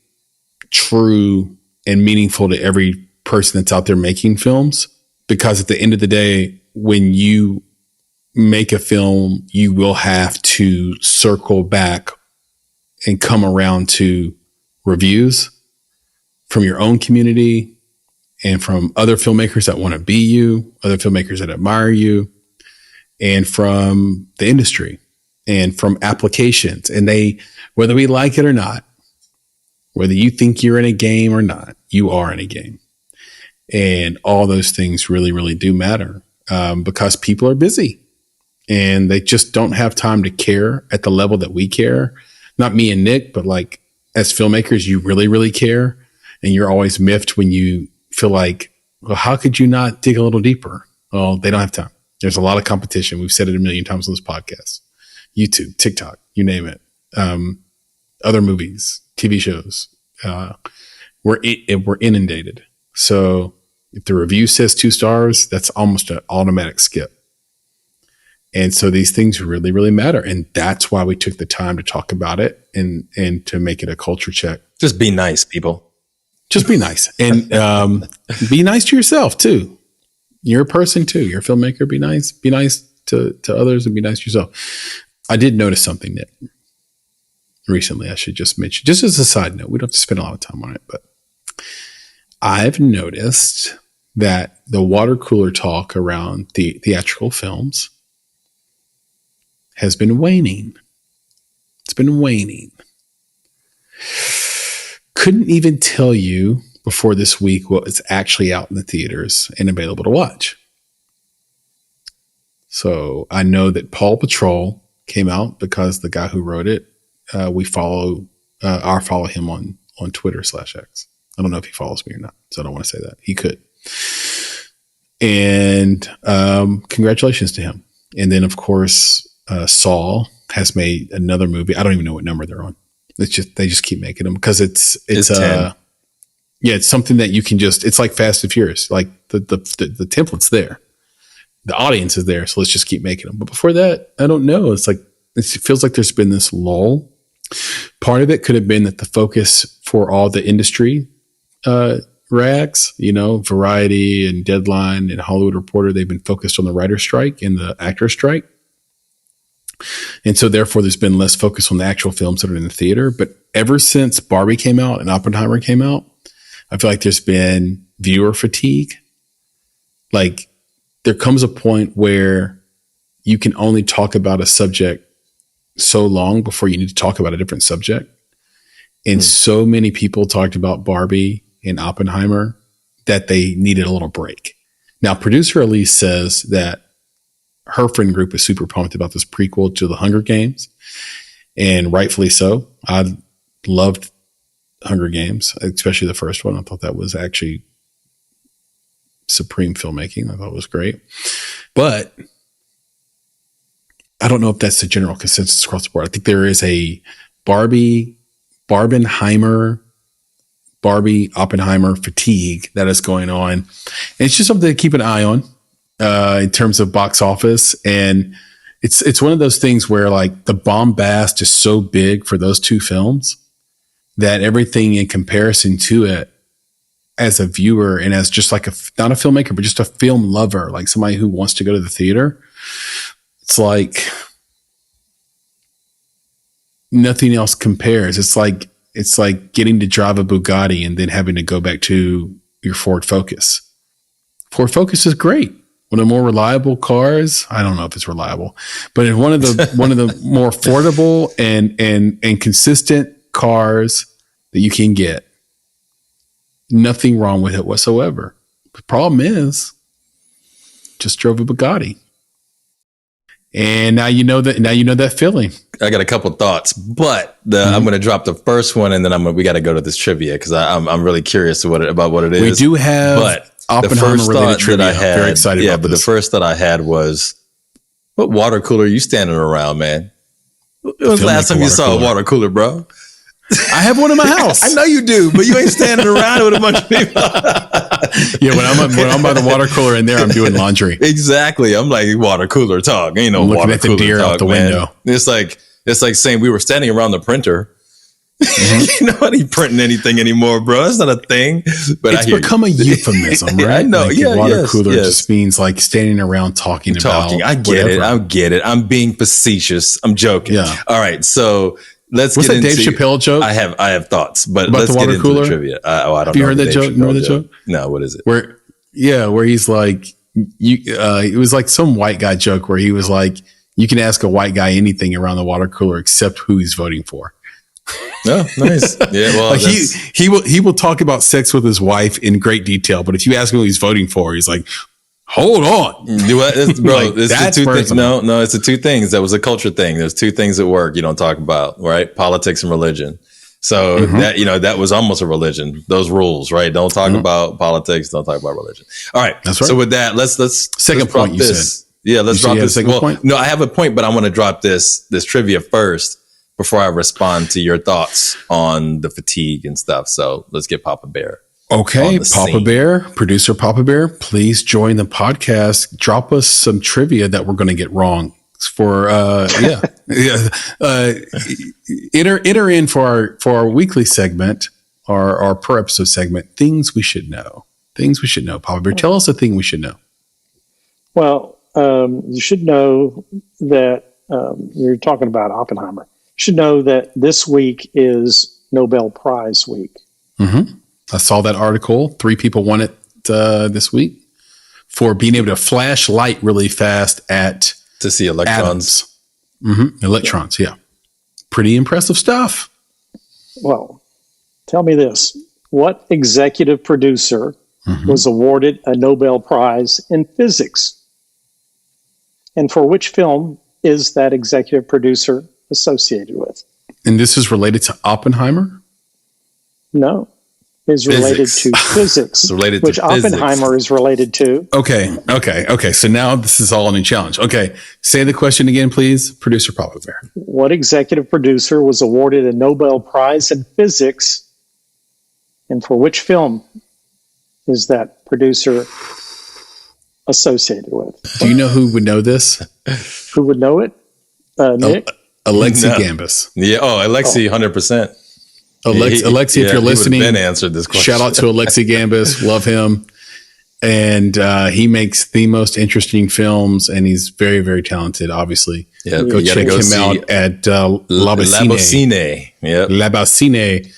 true and meaningful to every person that's out there making films. Because at the end of the day, when you make a film, you will have to circle back and come around to reviews from your own community and from other filmmakers that want to be you, other filmmakers that admire you, and from the industry and from applications. And whether we like it or not, whether you think you're in a game or not, you are in a game. And all those things really, really do matter because people are busy and they just don't have time to care at the level that we care. Not me and Nick, but like as filmmakers, you really, really care. And you're always miffed when you feel like, well, how could you not dig a little deeper? Well, they don't have time. There's a lot of competition. We've said it a million times on this podcast. YouTube, TikTok, you name it. Other movies, TV shows. We're inundated. So if the review says 2 stars, that's almost an automatic skip. And so these things really, really matter. And that's why we took the time to talk about it and to make it a culture check. Just be nice, people. Just be nice. And be nice to yourself, too. You're a person, too. You're a filmmaker. Be nice. Be nice to others and be nice to yourself. I did notice something, Nick, recently. I should just mention, just as a side note. We don't have to spend a lot of time on it, but I've noticed that the water cooler talk around the theatrical films has been waning. It's been waning. Couldn't even tell you before this week what was actually out in the theaters and available to watch. So I know that Paw Patrol came out because the guy who wrote it, we follow him on Twitter/X. I don't know if he follows me or not, so I don't want to say that. He could. And congratulations to him. And then, of course, Saw has made another movie. I don't even know what number they're on. They just keep making them because it's 10. It's something that you can it's like Fast and Furious. Like the template's there, the audience is there, so let's just keep making them. But before that, I don't know. It's like it feels like there's been this lull. Part of it could have been that the focus for all the industry rags, Variety and Deadline and Hollywood Reporter, they've been focused on the writer's strike and the actor's strike. And so therefore there's been less focus on the actual films that are in the theater. But ever since Barbie came out and Oppenheimer came out, I feel like there's been viewer fatigue. Like there comes a point where you can only talk about a subject so long before you need to talk about a different subject. And so many people talked about Barbie and Oppenheimer that they needed a little break. Now, producer Elise says that her friend group is super pumped about this prequel to the Hunger Games, and rightfully so. I loved Hunger Games, especially the first one. I thought that was actually supreme filmmaking. I thought it was great. But I don't know if that's the general consensus across the board. I think there is a Oppenheimer fatigue that is going on. And it's just something to keep an eye on in terms of box office. And it's one of those things where like the bombast is so big for those two films that everything in comparison to it as a viewer and as just like not a filmmaker, but just a film lover, like somebody who wants to go to the theater, it's like nothing else compares. It's like getting to drive a Bugatti and then having to go back to your Ford Focus. Ford Focus is great. One of the more reliable cars. I don't know if it's reliable, but it's one of the more affordable and consistent cars that you can get. Nothing wrong with it whatsoever. The problem is, just drove a Bugatti. And now you know that feeling. I got a couple thoughts, but I'm going to drop the first one, and then we got to go to this trivia because I'm really curious about what it is. We do have, but Oppenheimer related trivia. I'm very excited about this. The first thought I had was, what water cooler are you standing around, man? When was the last time you saw a water cooler, bro? I have one in my house. I know you do, but you ain't standing around with a bunch of people. Yeah, when I'm by the water cooler in there, I'm doing laundry. Exactly. I'm like, water cooler talk. Ain't no water cooler talk, deer out the window. It's like saying we were standing around the printer. Mm-hmm. You know, I ain't printing anything anymore, bro. That's not a thing. But it's become a euphemism, right? I know. Like water cooler just means like standing around talking. I get it. I'm being facetious. I'm joking. Yeah. All right. So let's What's that Dave Chappelle joke? I have thoughts, but about let's the water get into cooler? the trivia. I don't know. Have you heard that joke? Remember that joke? No, what is it? Where he's like, it was like some white guy joke where he was like, you can ask a white guy anything around the water cooler except who he's voting for. Oh, nice. Yeah, well, like he will talk about sex with his wife in great detail, but if you ask him who he's voting for, he's like, hold on. Bro, like, it's the two things. No, it's the two things. That was a culture thing. There's two things at work you don't talk about, right? Politics and religion. So that was almost a religion. Those rules, right? Don't talk about politics. Don't talk about religion. All right. That's right. So with that, let's second let's point you said. Yeah, let's drop this. Second point? No, I have a point, but I want to drop this trivia first before I respond to your thoughts on the fatigue and stuff. So let's get Papa Bear. Okay, Papa Bear, producer Papa Bear, please join the podcast. Drop us some trivia that we're going to get wrong. For enter in for our weekly segment, our per episode segment. Things we should know. Things we should know. Papa Bear, tell us a thing we should know. Well, you should know that you're talking about Oppenheimer. You should know that this week is Nobel Prize week. Mm-hmm. I saw that article. 3 people won it this week for being able to flash light really fast to see electrons. Mm-hmm. Electrons, yeah. Pretty impressive stuff. Well, tell me this. What executive producer was awarded a Nobel Prize in physics? And for which film is that executive producer associated with? And this is related to Oppenheimer? No. Is related to physics, which Oppenheimer is related to. Okay. So now this is all a new challenge. Okay. Say the question again, please, producer Papa Bear. What executive producer was awarded a Nobel Prize in physics? And for which film is that producer associated with? Do you know who would know this? Who would know it? Nick? Alexi Gambus. Yeah. Oh, Alexi, 100%. Alexi, if you're listening, answered this question. Shout out to Alexi Gambus. Love him. And he makes the most interesting films, and he's very, very talented, obviously. Yeah, go check him out at Labocine. Yeah, Labocine.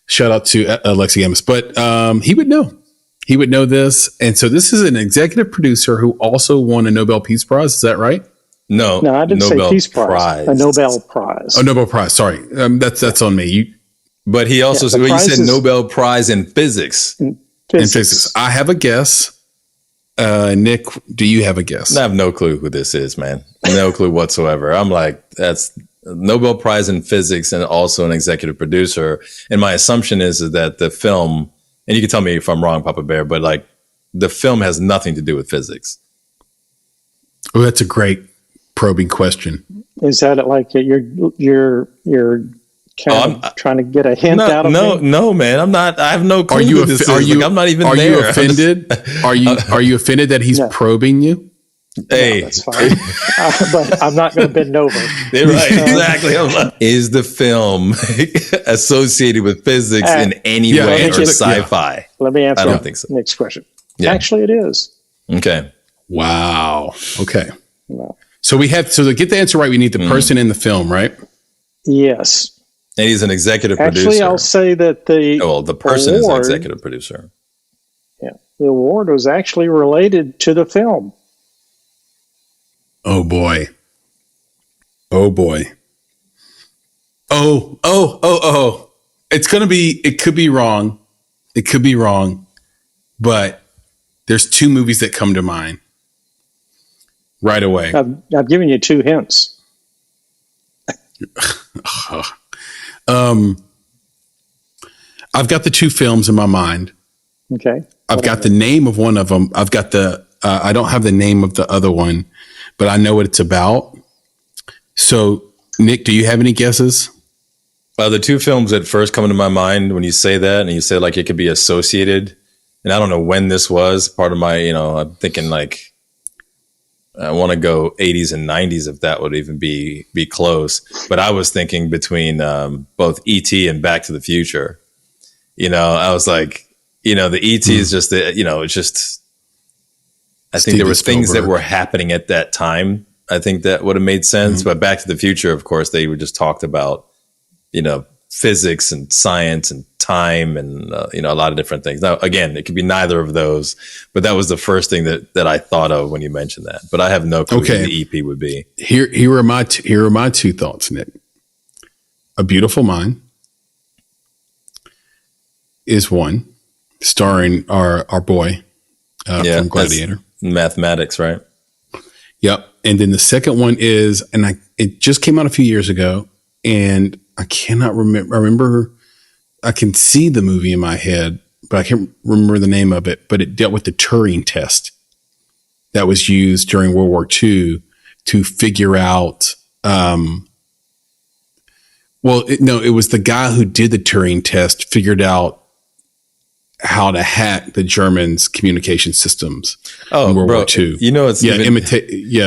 Shout out to Alexi Gambus. But he would know. He would know this. And so this is an executive producer who also won a Nobel Peace Prize. Is that right? No, I didn't say Peace Prize. A Nobel Prize. Oh, Nobel Prize. Sorry. That's on me. But he also said, you said Nobel Prize in physics. In physics. I have a guess. Nick, do you have a guess? I have no clue who this is, man. No clue whatsoever. I'm like, that's Nobel Prize in physics and also an executive producer. And my assumption is that the film, and you can tell me if I'm wrong, Papa Bear, but like the film has nothing to do with physics. Oh, that's a great probing question. Is that like you're kind of trying to get a hint out of me? No, man. I'm not. I have no clue. I'm not even there. Are you offended? Are you offended that he's probing you? Hey, no, that's fine. But I'm not going to bend over. Right, exactly. Is the film associated with physics in any way or sci-fi? Let me answer. I don't think so. Next question. Yeah. Actually, it is. Okay. Wow. Okay. Wow. So to get the answer right, we need the person in the film, right? Yes. And he's an executive producer. Actually, I'll say that the person is an executive producer. Yeah. The award was actually related to the film. Oh boy. Oh. It could be wrong. But there's 2 movies that come to mind. right away. I've given you 2 hints. I've got the 2 films in my mind. Okay. I've got the name of one of them. I've got I don't have the name of the other one, but I know what it's about. So, Nick, do you have any guesses? The 2 films that first come into my mind when you say that, and you say like it could be associated, and I don't know when this was part of my, I'm thinking like I want to go 80s and 90s if that would even be close. But I was thinking between both E.T. and Back to the Future. I was like, the E.T. is just it's just. I think there were things that were happening at that time. I think that would have made sense. Mm-hmm. But Back to the Future, of course, they were just talked about, physics and science and time and, a lot of different things. Now, again, it could be neither of those, but that was the first thing that I thought of when you mentioned that. But I have no clue who the EP would be. Here are my 2 thoughts, Nick. A Beautiful Mind is one, starring our boy from Gladiator. Mathematics, right? Yep. And then the second one is, and it just came out a few years ago, and I cannot remember. I remember I can see the movie in my head, but I can't remember the name of it. But it dealt with the Turing test that was used during World War II to figure out. It was the guy who did the Turing test figured out how to hack the Germans' communication systems in World War II.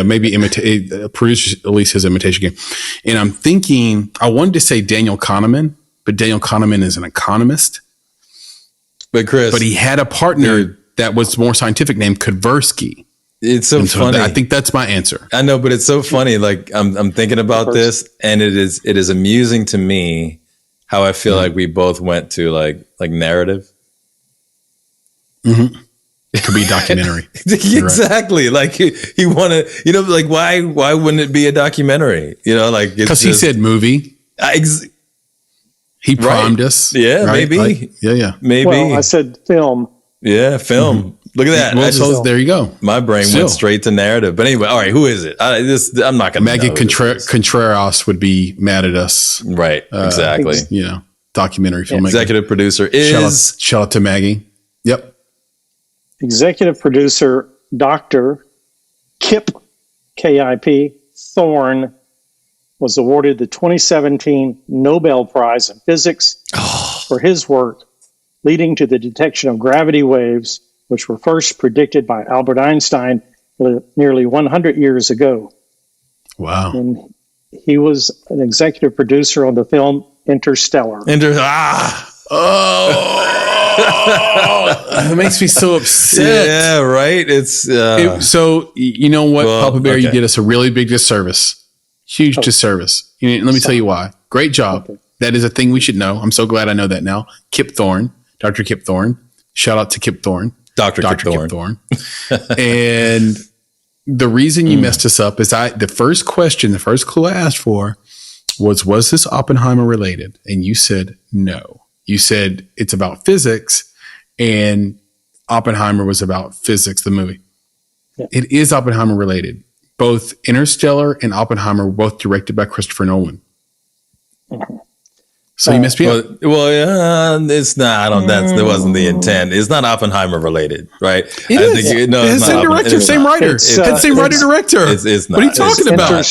Maybe imitate, produce at least his imitation game. And I'm thinking, I wanted to say Daniel Kahneman, but Daniel Kahneman is an economist. But Chris, he had a partner that was more scientific named Tversky. It's so funny. I think that's my answer. I know, but it's so funny. Like I'm thinking about this, and it is amusing to me how I feel like we both went to like narrative. Mm-hmm. It could be a documentary. Exactly. Right. Like he wanted, like why wouldn't it be a documentary? Because he said movie. He primed us. Yeah, right? Maybe. Maybe. Well, I said film. Yeah, film. Mm-hmm. Look at that. Well, there you go. My brain went straight to narrative. But anyway, all right, who is it? I'm not going to Maggie Contreras would be mad at us. Right. Exactly. Documentary filmmaker. Executive producer is. Shout out to Maggie. Yep. Executive producer, Dr. Kip, K-I-P, Thorne, was awarded the 2017 Nobel Prize in Physics for his work leading to the detection of gravity waves, which were first predicted by Albert Einstein nearly 100 years ago. Wow. And he was an executive producer on the film Interstellar. It makes me so upset. Yeah, right. So you know what, Papa Bear, you did us a really big disservice, huge disservice. Let me tell you why. Great job. Okay. That is a thing we should know. I'm so glad I know that now. Kip Thorne, Dr. Kip Thorne. Shout out to Kip Thorne, Dr. Kip Thorne. And the reason you messed us up is the first clue I asked for was this Oppenheimer related? And you said no. You said it's about physics, and Oppenheimer was about physics, the movie. Yeah. It is Oppenheimer related. Both Interstellar and Oppenheimer were both directed by Christopher Nolan. Mm-hmm. So you missed me up. It's not. That wasn't the intent. It's not Oppenheimer related, right? It is. It's same director, same writer. Same writer, director. It's not. What are you talking about?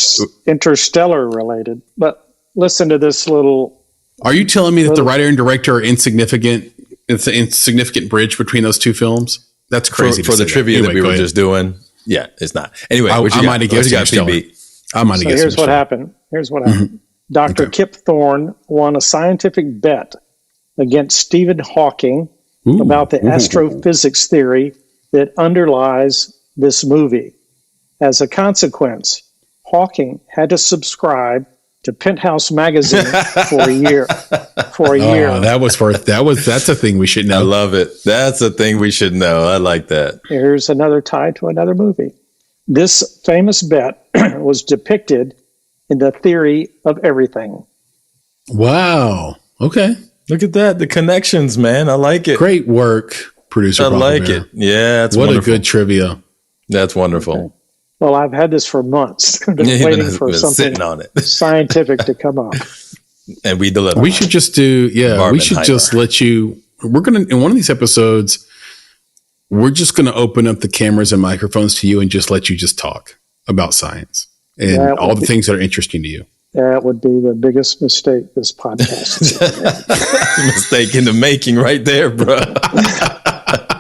Interstellar related. But listen to this little. Are you telling me that the writer and director are insignificant? It's an insignificant bridge between those 2 films? That's crazy. For the trivia that we were just doing. Yeah, it's not. Anyway, I might have guessed Interstellar. Here's what happened. Mm-hmm. Dr. Kip Thorne won a scientific bet against Stephen Hawking about the astrophysics theory that underlies this movie. As a consequence, Hawking had to subscribe to Penthouse magazine for a year. That's a thing we should know. I love it. That's a thing we should know. I like that. Here's another tie to another movie. This famous bet was depicted in The Theory of Everything. Wow. Okay. Look at that. The connections, man. I like it. Great work, producer. I like it. Yeah. What wonderful. A good trivia. That's wonderful. Okay. Well, I've had this for months. I've been waiting for something on it. scientific to come up. And we deliver. We should just do, we should just let you, we're going to, in one of these episodes, we're just going to open up the cameras and microphones to you and just let you just talk about science and all the things that are interesting to you. That would be the biggest mistake this podcast has ever had. Mistake in the making right there, bro.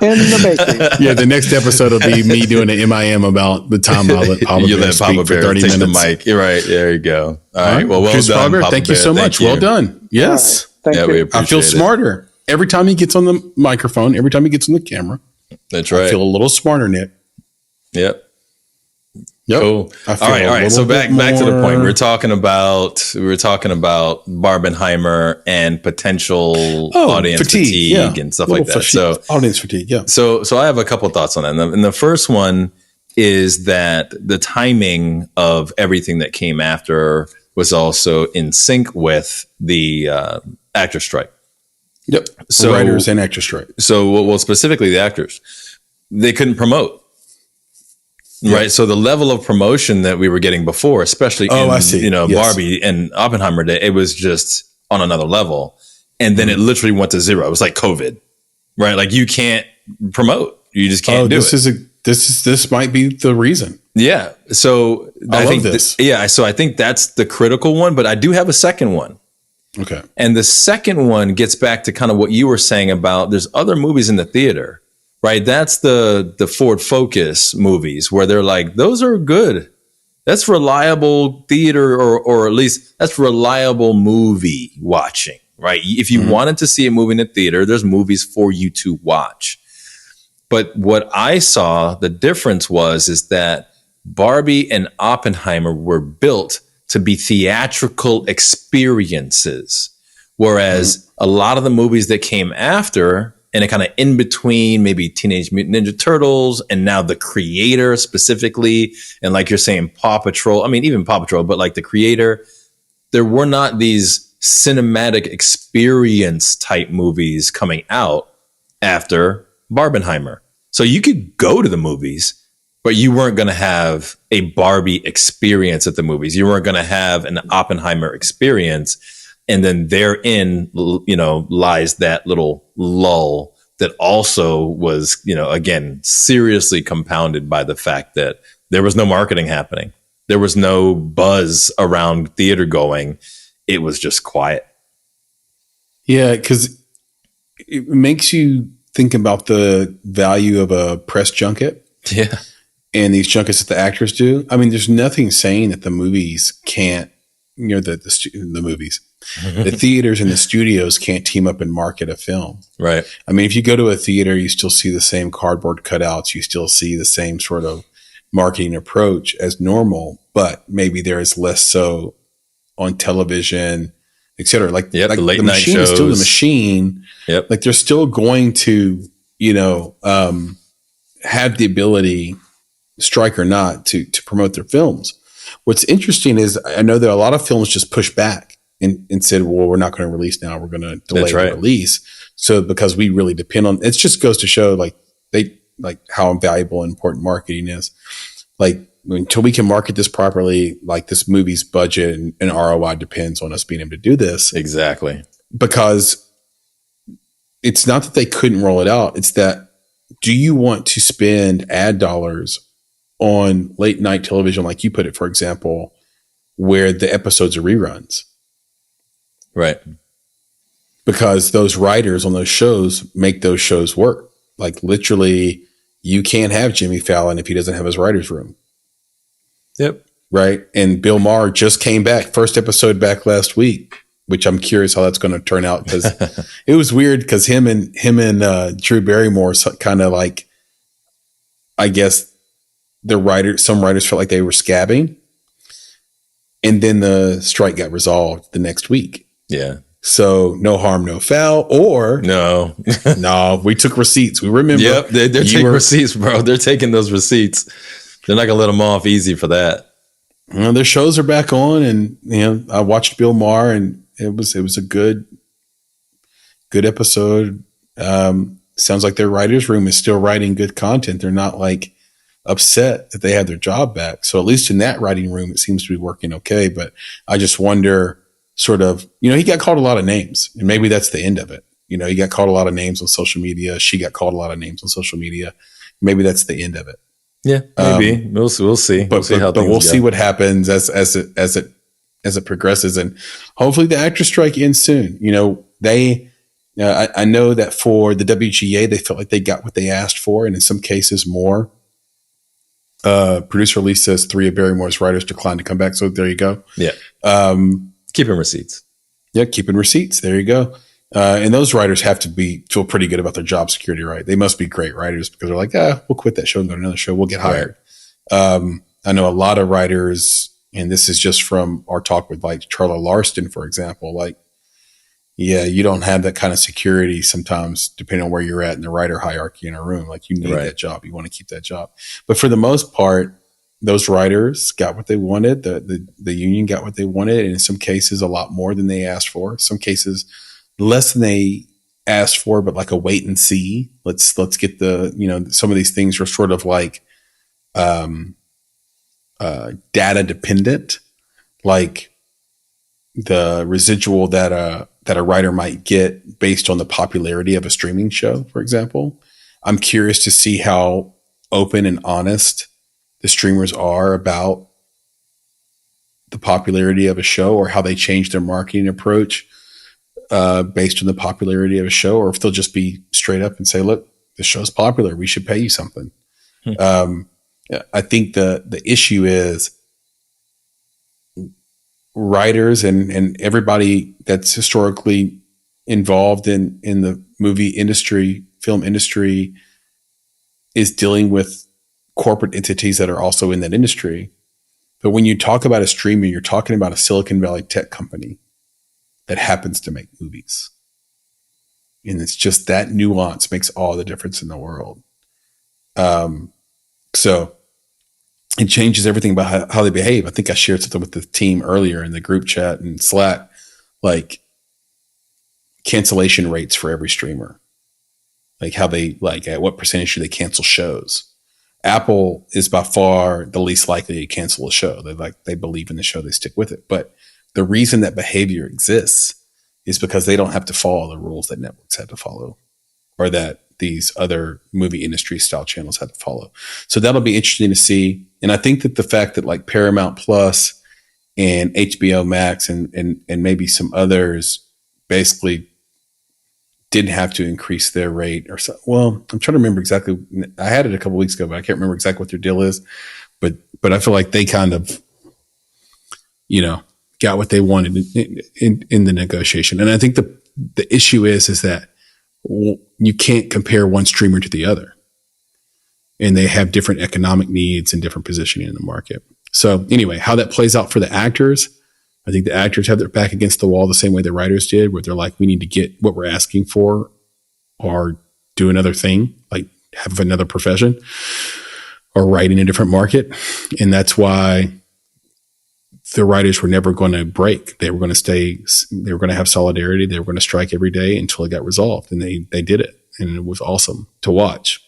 In the making. Yeah, the next episode will be me doing an MIM about the time I'll let Papa Bear speak for 30 minutes. The mic. You're right. There you go. All right. Well Chris done, Papa Bear. Papa Thank you Bear. so much. Well done. Yes. Right. Thank you. We appreciate I feel smarter every time he gets on the microphone, every time he gets on the camera. That's right. I feel a little smarter, Nick. Yep. Cool. All right. So back to the point. We were talking about Barbenheimer and potential audience fatigue and stuff like that. So audience fatigue. Yeah. So I have a couple thoughts on that. And the first one is that the timing of everything that came after was also in sync with the actor strike. Yep. So writers and actor strike. So well, specifically the actors, they couldn't promote. Yep. Right. So the level of promotion that we were getting before, especially Barbie and Oppenheimer Day, it was just on another level. And then it literally went to zero. It was like COVID, right? Like you can't promote. You just can't do it. This might be the reason. Yeah. So I think this. So I think that's the critical one, but I do have a second one. Okay. And the second one gets back to kind of what you were saying about there's other movies in the theater. Right. That's the Ford Focus movies where they're like, those are good. That's reliable theater or at least that's reliable movie watching. Right. If you wanted to see a movie in the theater, there's movies for you to watch. But what I saw, the difference is that Barbie and Oppenheimer were built to be theatrical experiences, whereas a lot of the movies that came after and it kind of in between maybe Teenage Mutant Ninja Turtles and now The Creator specifically. And like you're saying, Paw Patrol, I mean, even Paw Patrol, but like The Creator, there were not these cinematic experience type movies coming out after Barbenheimer. So you could go to the movies, but you weren't going to have a Barbie experience at the movies. You weren't going to have an Oppenheimer experience. And then therein, lies that little lull that also was, again, seriously compounded by the fact that there was no marketing happening. There was no buzz around theater going. It was just quiet. Yeah, because it makes you think about the value of a press junket. Yeah. And these junkets that the actors do. I mean, there's nothing saying that the movies can't, the movies. The theaters and the studios can't team up and market a film. Right. I mean, if you go to a theater, you still see the same cardboard cutouts. You still see the same sort of marketing approach as normal, but maybe there is less so on television, et cetera. Like the late the night machine shows. is still the machine. Yep. Like they're still going to, have the ability, strike or not, to promote their films. What's interesting is I know that a lot of films just push back and said, well, we're not going to release now. We're going to delay the release. So because we really depend on, it just goes to show how valuable and important marketing is. Like until we can market this properly, like this movie's budget and ROI depends on us being able to do this. Exactly. Because it's not that they couldn't roll it out. It's that, do you want to spend ad dollars on late night television, like you put it, for example, where the episodes are reruns? Right. Because those writers on those shows make those shows work. Like literally, you can't have Jimmy Fallon if he doesn't have his writer's room. Yep. Right. And Bill Maher just came back, first episode back last week, which I'm curious how that's going to turn out, because it was weird because him and Drew Barrymore kind of like, I guess some writers felt like they were scabbing, and then the strike got resolved the next week. Yeah. So no harm, no foul, or no, we took receipts. We remember. Yep. They're taking receipts, bro. They're taking those receipts. They're not going to let them off easy for that. Their shows are back on, and I watched Bill Maher, and it was a good episode. Sounds like their writer's room is still writing good content. They're not like upset that they had their job back. So at least in that writing room, it seems to be working okay. But I just wonder sort of, he got called a lot of names, and maybe that's the end of it. He got called a lot of names on social media. She got called a lot of names on social media. Maybe that's the end of it. Yeah, maybe we'll see. But we'll see what happens as it progresses, and hopefully the actors strike ends soon. I know that for the WGA, they felt like they got what they asked for, and in some cases more. Producer Lee says 3 of Barrymore's writers declined to come back. So there you go. Yeah. Keeping receipts. Yeah, keeping receipts. There you go. And those writers have to feel pretty good about their job security, right? They must be great writers because they're like, we'll quit that show and go to another show. We'll get hired. Right. I know a lot of writers, and this is just from our talk with like Charlie Larston, for example, like, yeah, you don't have that kind of security sometimes, depending on where you're at in the writer hierarchy in a room. Like you need that job. You want to keep that job. But for the most part, those writers got what they wanted. The union got what they wanted. And in some cases, a lot more than they asked for. Some cases, less than they asked for, but like a wait and see. Let's get some of these things are sort of like data dependent, like the residual that a writer might get based on the popularity of a streaming show, for example. I'm curious to see how open and honest the streamers are about the popularity of a show, or how they change their marketing approach based on the popularity of a show, or if they'll just be straight up and say, look, this show's popular, we should pay you something. I think the issue is writers and everybody that's historically involved in the movie industry, film industry, is dealing with corporate entities that are also in that industry. But when you talk about a streamer, you're talking about a Silicon Valley tech company that happens to make movies. And it's just that nuance makes all the difference in the world. So it changes everything about how they behave. I think I shared something with the team earlier in the group chat and Slack, like cancellation rates for every streamer, like how they, like at what percentage do they cancel shows? Apple is by far the least likely to cancel a show. They believe in the show, they stick with it. But the reason that behavior exists is because they don't have to follow the rules that networks had to follow, or that these other movie industry style channels had to follow. So that'll be interesting to see. And I think that the fact that like Paramount Plus and HBO Max and maybe some others basically didn't have to increase their rate or so. Well, I'm trying to remember exactly. I had it a couple weeks ago, but I can't remember exactly what their deal is. But I feel like they kind of, got what they wanted in the negotiation. And I think the issue is that you can't compare one streamer to the other, and they have different economic needs and different positioning in the market. So anyway, how that plays out for the actors, I think the actors have their back against the wall the same way the writers did, where they're like, we need to get what we're asking for or do another thing, like have another profession or write in a different market. And that's why the writers were never going to break. They were going to stay, they were going to have solidarity. They were going to strike every day until it got resolved. And they did it. And it was awesome to watch,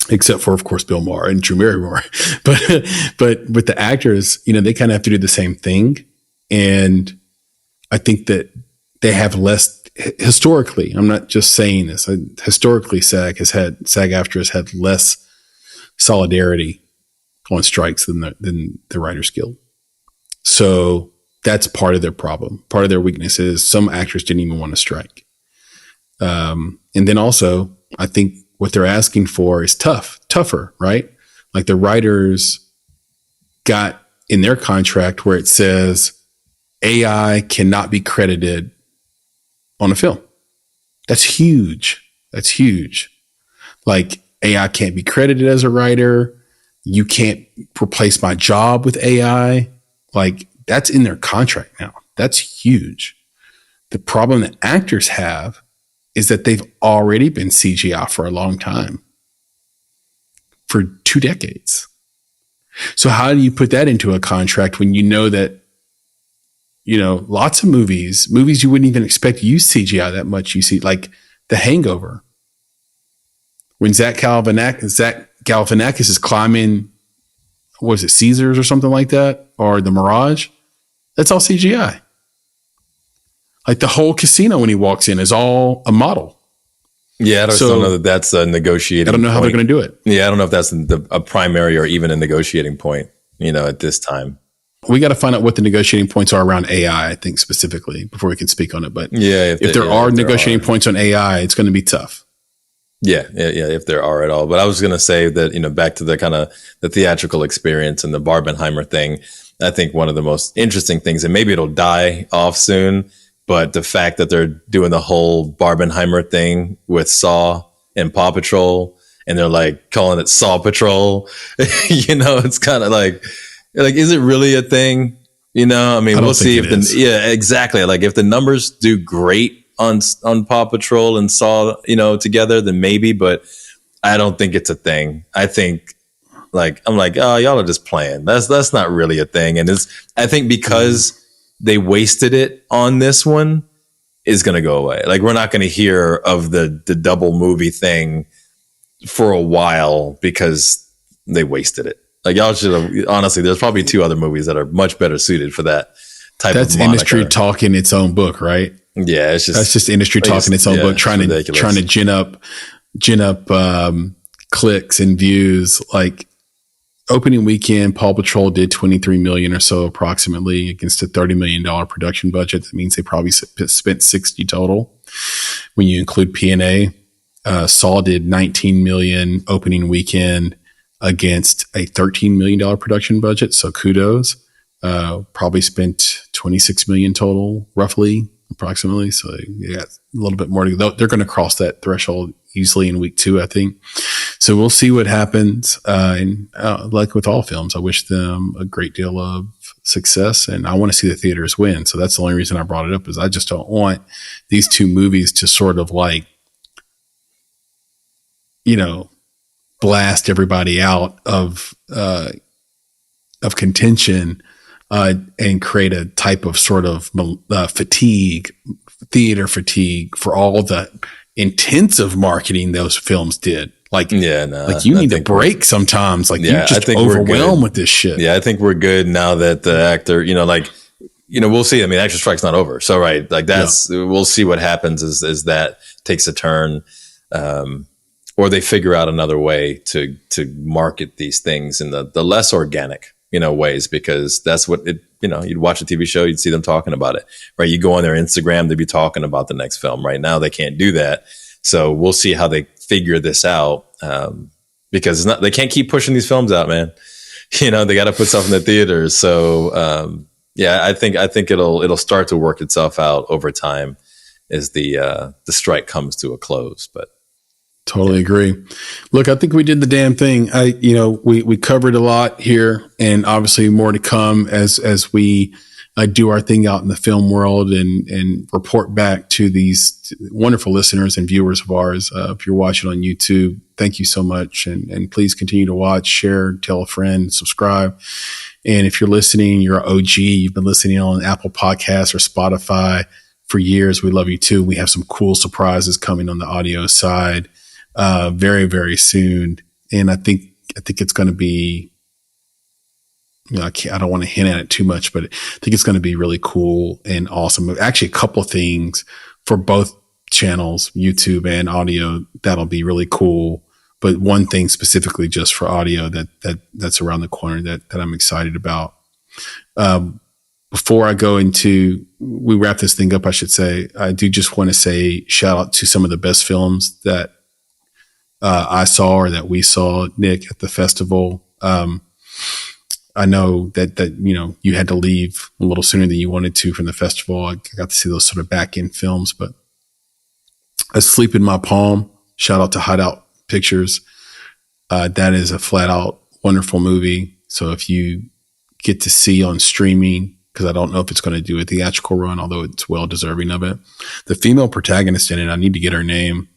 except for, of course, Bill Maher and Drew Barrymore. But with the actors, they kind of have to do the same thing. And I think that they have less, historically, I'm not just saying this, historically SAG-AFTRA has had less solidarity on strikes than the Writers Guild. So that's part of their problem. Part of their weakness is some actors didn't even want to strike. And then also, I think what they're asking for is tougher, right? Like the writers got in their contract where it says AI cannot be credited on a film. That's huge. That's huge. Like AI can't be credited as a writer. You can't replace my job with AI. Like that's in their contract now. That's huge. The problem that actors have is that they've already been CGI for a long time, for 2 decades. So how do you put that into a contract when you know that, lots of movies you wouldn't even expect to use CGI that much. You see like The Hangover. When Zach Galifianakis is climbing, what is it, Caesars or something like that, or the Mirage, that's all CGI. Like the whole casino when he walks in is all a model. Yeah, I don't know that that's a negotiating. I don't know how they're going to do it. Yeah, I don't know if that's a primary or even a negotiating point, at this time. We got to find out what the negotiating points are around AI, I think, specifically, before we can speak on it. But if there are negotiating points on AI, it's going to be tough. Yeah, if there are at all. But I was going to say that, back to the kind of the theatrical experience and the Barbenheimer thing, I think one of the most interesting things, and maybe it'll die off soon, but the fact that they're doing the whole Barbenheimer thing with Saw and Paw Patrol, and they're like calling it Saw Patrol, it's kind of like, is it really a thing? I mean, we'll see exactly. Like if the numbers do great on Paw Patrol and Saw, together, then maybe, but I don't think it's a thing. I think I'm like, oh, y'all are just playing. That's not really a thing. And I think because they wasted it on this one, is going to go away. Like we're not going to hear of the double movie thing for a while because they wasted it. Like y'all should have, honestly, there's probably 2 other movies that are much better suited for that type of moniker. That's industry talking its own book, right? Yeah, that's just industry talking its own book, trying to gin up clicks and views. Like opening weekend, Paw Patrol did 23 million or so approximately against a $30 million production budget. That means they probably spent 60 total when you include P&A. Saw did 19 million opening weekend against a $13 million production budget. So kudos. Probably spent 26 million total, roughly, approximately. So you got a little bit more to go. They're going to cross that threshold easily in week 2, I think. So we'll see what happens. And like with all films, I wish them a great deal of success, and I want to see the theaters win. So that's the only reason I brought it up, is I just don't want these 2 movies to sort of like, blast everybody out of contention and create a type of sort of theater fatigue for all the intensive marketing those films did. Like, you need to break sometimes. Like, you're just overwhelmed with this shit. Yeah, I think we're good now that the actor, we'll see. I mean, actor strike's not over. So, right. Like, we'll see what happens as that takes a turn. Or they figure out another way to market these things in the less organic, ways, because that's what you'd watch a TV show, you'd see them talking about it, right? You go on their Instagram, they'd be talking about the next film. Right now, they can't do that. So we'll see how they figure this out. Because they can't keep pushing these films out, man. They got to put stuff in the theaters. So, I think it'll start to work itself out over time as the strike comes to a close, but. Totally agree. Look, I think we did the damn thing. We covered a lot here, and obviously more to come as we do our thing out in the film world and report back to these wonderful listeners and viewers of ours. If you're watching on YouTube, thank you so much. And please continue to watch, share, tell a friend, subscribe. And if you're listening, you're an OG, you've been listening on Apple Podcasts or Spotify for years, we love you too. We have some cool surprises coming on the audio side. Very, very soon. And I think it's going to be, I don't want to hint at it too much, but I think it's going to be really cool and awesome. Actually, a couple of things for both channels, YouTube and audio, that'll be really cool. But one thing specifically just for audio that's around the corner that I'm excited about. Before I go we wrap this thing up, I should say, I do just want to say shout out to some of the best films that I saw or that we saw, Nick, at the festival. I know that you had to leave a little sooner than you wanted to from the festival. I got to see those sort of back end films, but Asleep in My Palm, shout out to Hideout Pictures. That is a flat out wonderful movie. So if you get to see on streaming, because I don't know if it's going to do a theatrical run, although it's well deserving of it. The female protagonist in it, I need to get her name.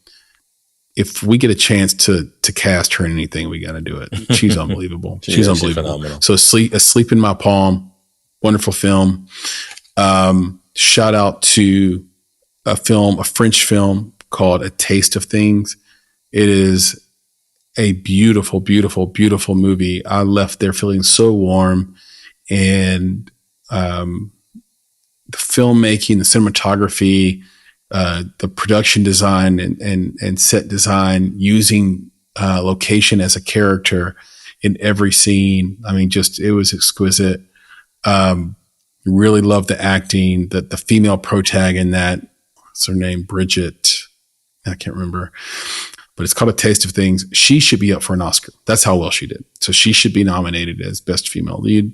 If we get a chance to cast her in anything, we got to do it. She's unbelievable. She's unbelievable. So Asleep in My Palm, wonderful film. Shout out to a French film called A Taste of Things. It is a beautiful, beautiful, beautiful movie. I left there feeling so warm, and the filmmaking, the cinematography, the production design and set design, using location as a character in every scene. I mean, just, it was exquisite. Really loved the acting, the female protag in that. What's her name? Bridget. I can't remember, but it's called A Taste of Things. She should be up for an Oscar. That's how well she did. So she should be nominated as best female lead.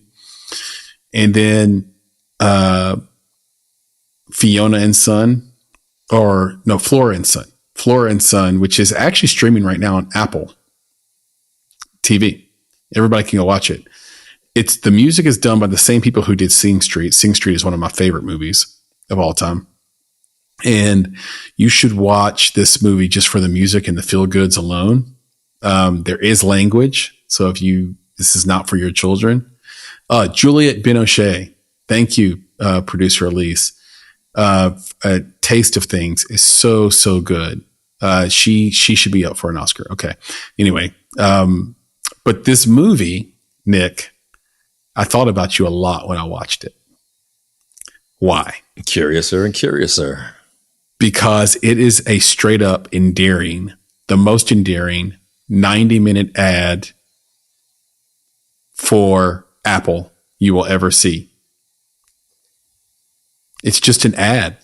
And then, Fiona and Son, or no, Flora and Son, which is actually streaming right now on Apple TV. Everybody can go watch it. The music is done by the same people who did Sing Street. Sing Street is one of my favorite movies of all time. And you should watch this movie just for the music and the feel goods alone. There is language. So this is not for your children. Juliette Binoche. Thank you, producer Elise. A Taste of Things is so, so good. She should be up for an Oscar. Okay. Anyway. But this movie, Nick, I thought about you a lot when I watched it. Why? Curiouser and curiouser. Because it is a straight up endearing, the most endearing 90-minute ad for Apple you will ever see. It's just an ad.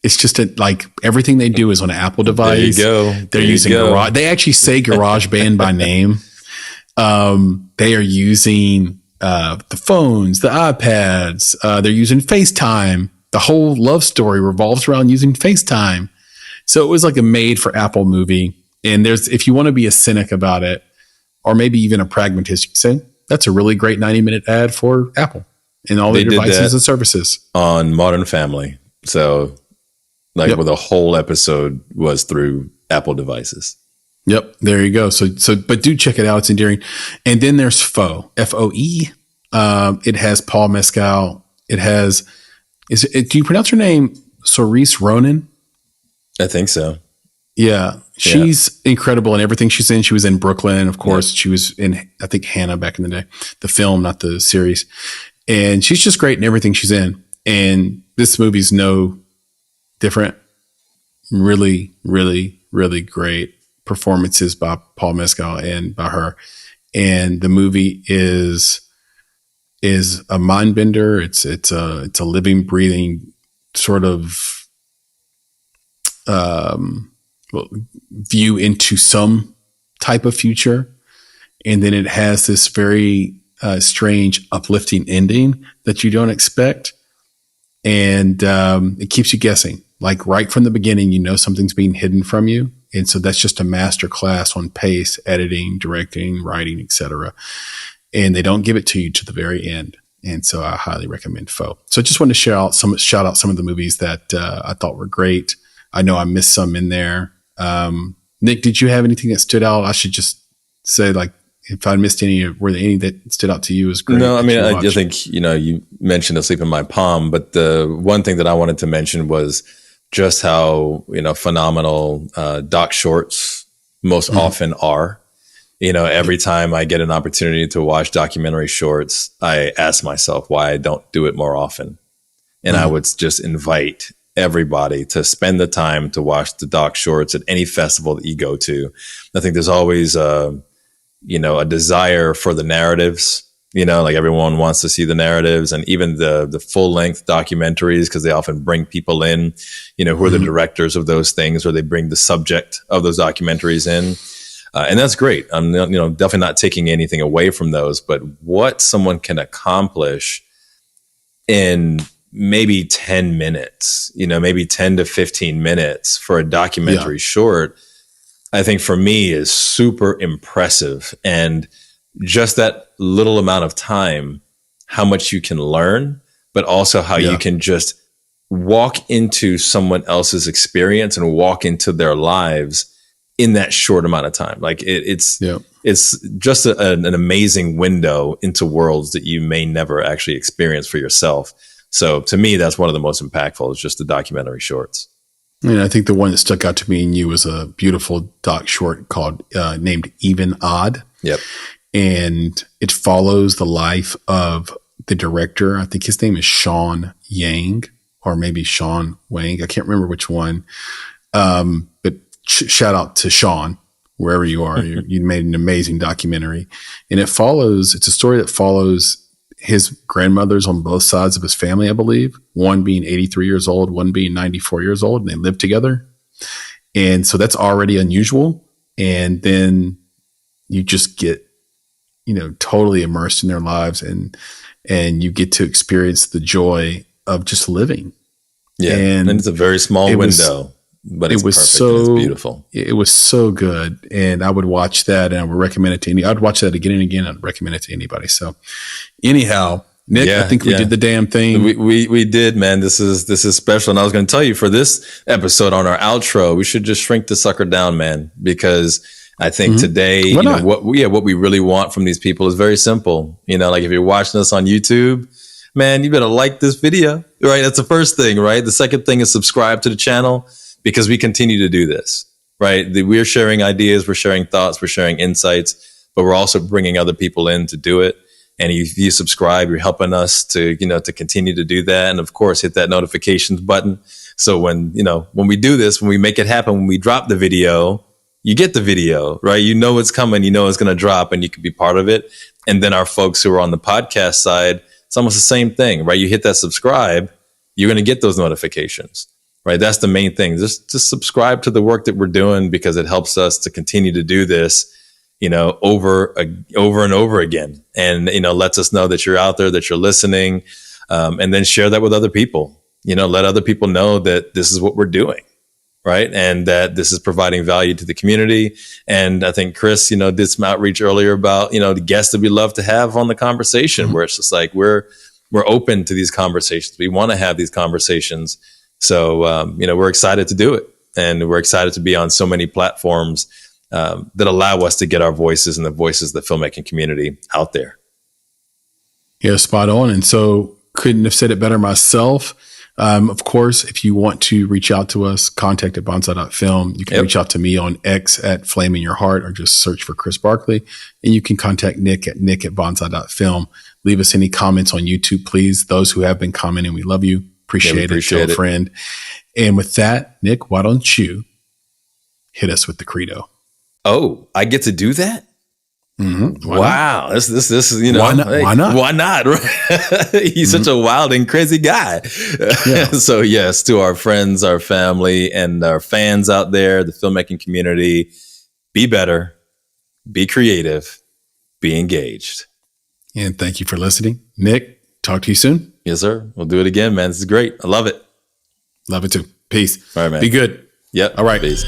It's just like everything they do is on an Apple device. There you go. They're using Garage. They actually say GarageBand by name. They are using the phones, the iPads. They're using FaceTime. The whole love story revolves around using FaceTime. So it was like a made for Apple movie. And if you want to be a cynic about it, or maybe even a pragmatist, you can say that's a really great 90-minute ad for Apple and all their devices and services. On Modern Family. So where the whole episode was through Apple devices. Yep. There you go. But do check it out. It's endearing. And then there's Foe, Foe. It has Paul Mescal. It has, do you pronounce her name Cerise Ronan? I think so. Yeah. She's incredible in everything she's in. She was in Brooklyn, of course. She was in, I think, Hannah back in the day, the film, not the series. And she's just great in everything she's in. And this movie's no different. Really, really, really great performances by Paul Mescal and by her. And the movie is a mind bender. It's a living, breathing sort of view into some type of future. And then it has this very strange, uplifting ending that you don't expect. And it keeps you guessing. Like right from the beginning, you know something's being hidden from you. And so that's just a master class on pace, editing, directing, writing, etc. And they don't give it to you to the very end. And so I highly recommend Foe. So I just wanted to shout out some of the movies that I thought were great. I know I missed some in there. Nick, did you have anything that stood out? I should just say, like, if I missed any, were there any that stood out to you as great? No, I mean, I think, you mentioned Asleep in My Palm, but the one thing that I wanted to mention was just how, phenomenal doc shorts most often are. Every time I get an opportunity to watch documentary shorts, I ask myself why I don't do it more often. And I would just invite everybody to spend the time to watch the doc shorts at any festival that you go to. I think there's always a desire for the narratives, like everyone wants to see the narratives, and even the full length documentaries, because they often bring people in, who are the directors of those things, or they bring the subject of those documentaries in. And that's great. I'm definitely not taking anything away from those, but what someone can accomplish in maybe 10 minutes, maybe 10 to 15 minutes for a documentary short, I think for me is super impressive. And just that little amount of time, how much you can learn, but also how you can just walk into someone else's experience and walk into their lives in that short amount of time. Like it's just an amazing window into worlds that you may never actually experience for yourself. So to me, that's one of the most impactful, is just the documentary shorts. And I think the one that stuck out to me and you was a beautiful doc short called named Even Odd. Yep. And it follows the life of the director. I think his name is Sean Yang or maybe Sean Wang. I can't remember which one. But shout out to Sean, wherever you are. You made an amazing documentary. And it's a story that follows his grandmothers on both sides of his family, I believe, one being 83 years old, one being 94 years old, and they live together. And so that's already unusual. And then you just get, totally immersed in their lives and you get to experience the joy of just living. Yeah. And it's a very small window, but it's perfect and it's beautiful. It was so good. And I would watch that and I would recommend it to I'd watch that again and again. I'd recommend it to anybody. So anyhow, Nick, I think we did the damn thing. We did, man. This is special. And I was going to tell you for this episode on our outro, we should just shrink the sucker down, man, because I think today, what we really want from these people is very simple. Like if you're watching us on YouTube, man, you better like this video, right? That's the first thing, right? The second thing is subscribe to the channel because we continue to do this, right? We're sharing ideas, we're sharing thoughts, we're sharing insights, but we're also bringing other people in to do it. And if you subscribe, you're helping us to continue to do that. And of course, hit that notifications button. So when we do this, when we make it happen, when we drop the video, you get the video, right? You know it's coming, it's going to drop and you can be part of it. And then our folks who are on the podcast side, it's almost the same thing, right? You hit that subscribe, you're going to get those notifications, right? That's the main thing. Just subscribe to the work that we're doing because it helps us to continue to do this, over and over again. And, lets us know that you're out there, that you're listening, and then share that with other people, let other people know that this is what we're doing. Right. And that this is providing value to the community. And I think Chris, did some outreach earlier about, the guests that we love to have on the conversation, where it's just like, we're open to these conversations. We want to have these conversations. So, we're excited to do it. And we're excited to be on so many platforms that allow us to get our voices and the voices of the filmmaking community out there. Yeah, spot on. And so couldn't have said it better myself. Of course, if you want to reach out to us, contact at bonsai.film. You can reach out to me on X at Flame in Your Heart or just search for Chris Barkley. And you can contact Nick at bonsai.film. Leave us any comments on YouTube, please. Those who have been commenting, we love you. Appreciate it. Tell a friend. And with that, Nick, why don't you hit us with the credo? Oh, I get to do that? Mm-hmm. Wow. This is, why not? Hey, why not? He's such a wild and crazy guy. Yeah. So yes, to our friends, our family, and our fans out there, the filmmaking community, be better, be creative, be engaged. And thank you for listening. Nick, talk to you soon. Yes, sir. We'll do it again, man. This is great. I love it. Love it too. Peace. All right, man. Be good. Yep. All right. Peace.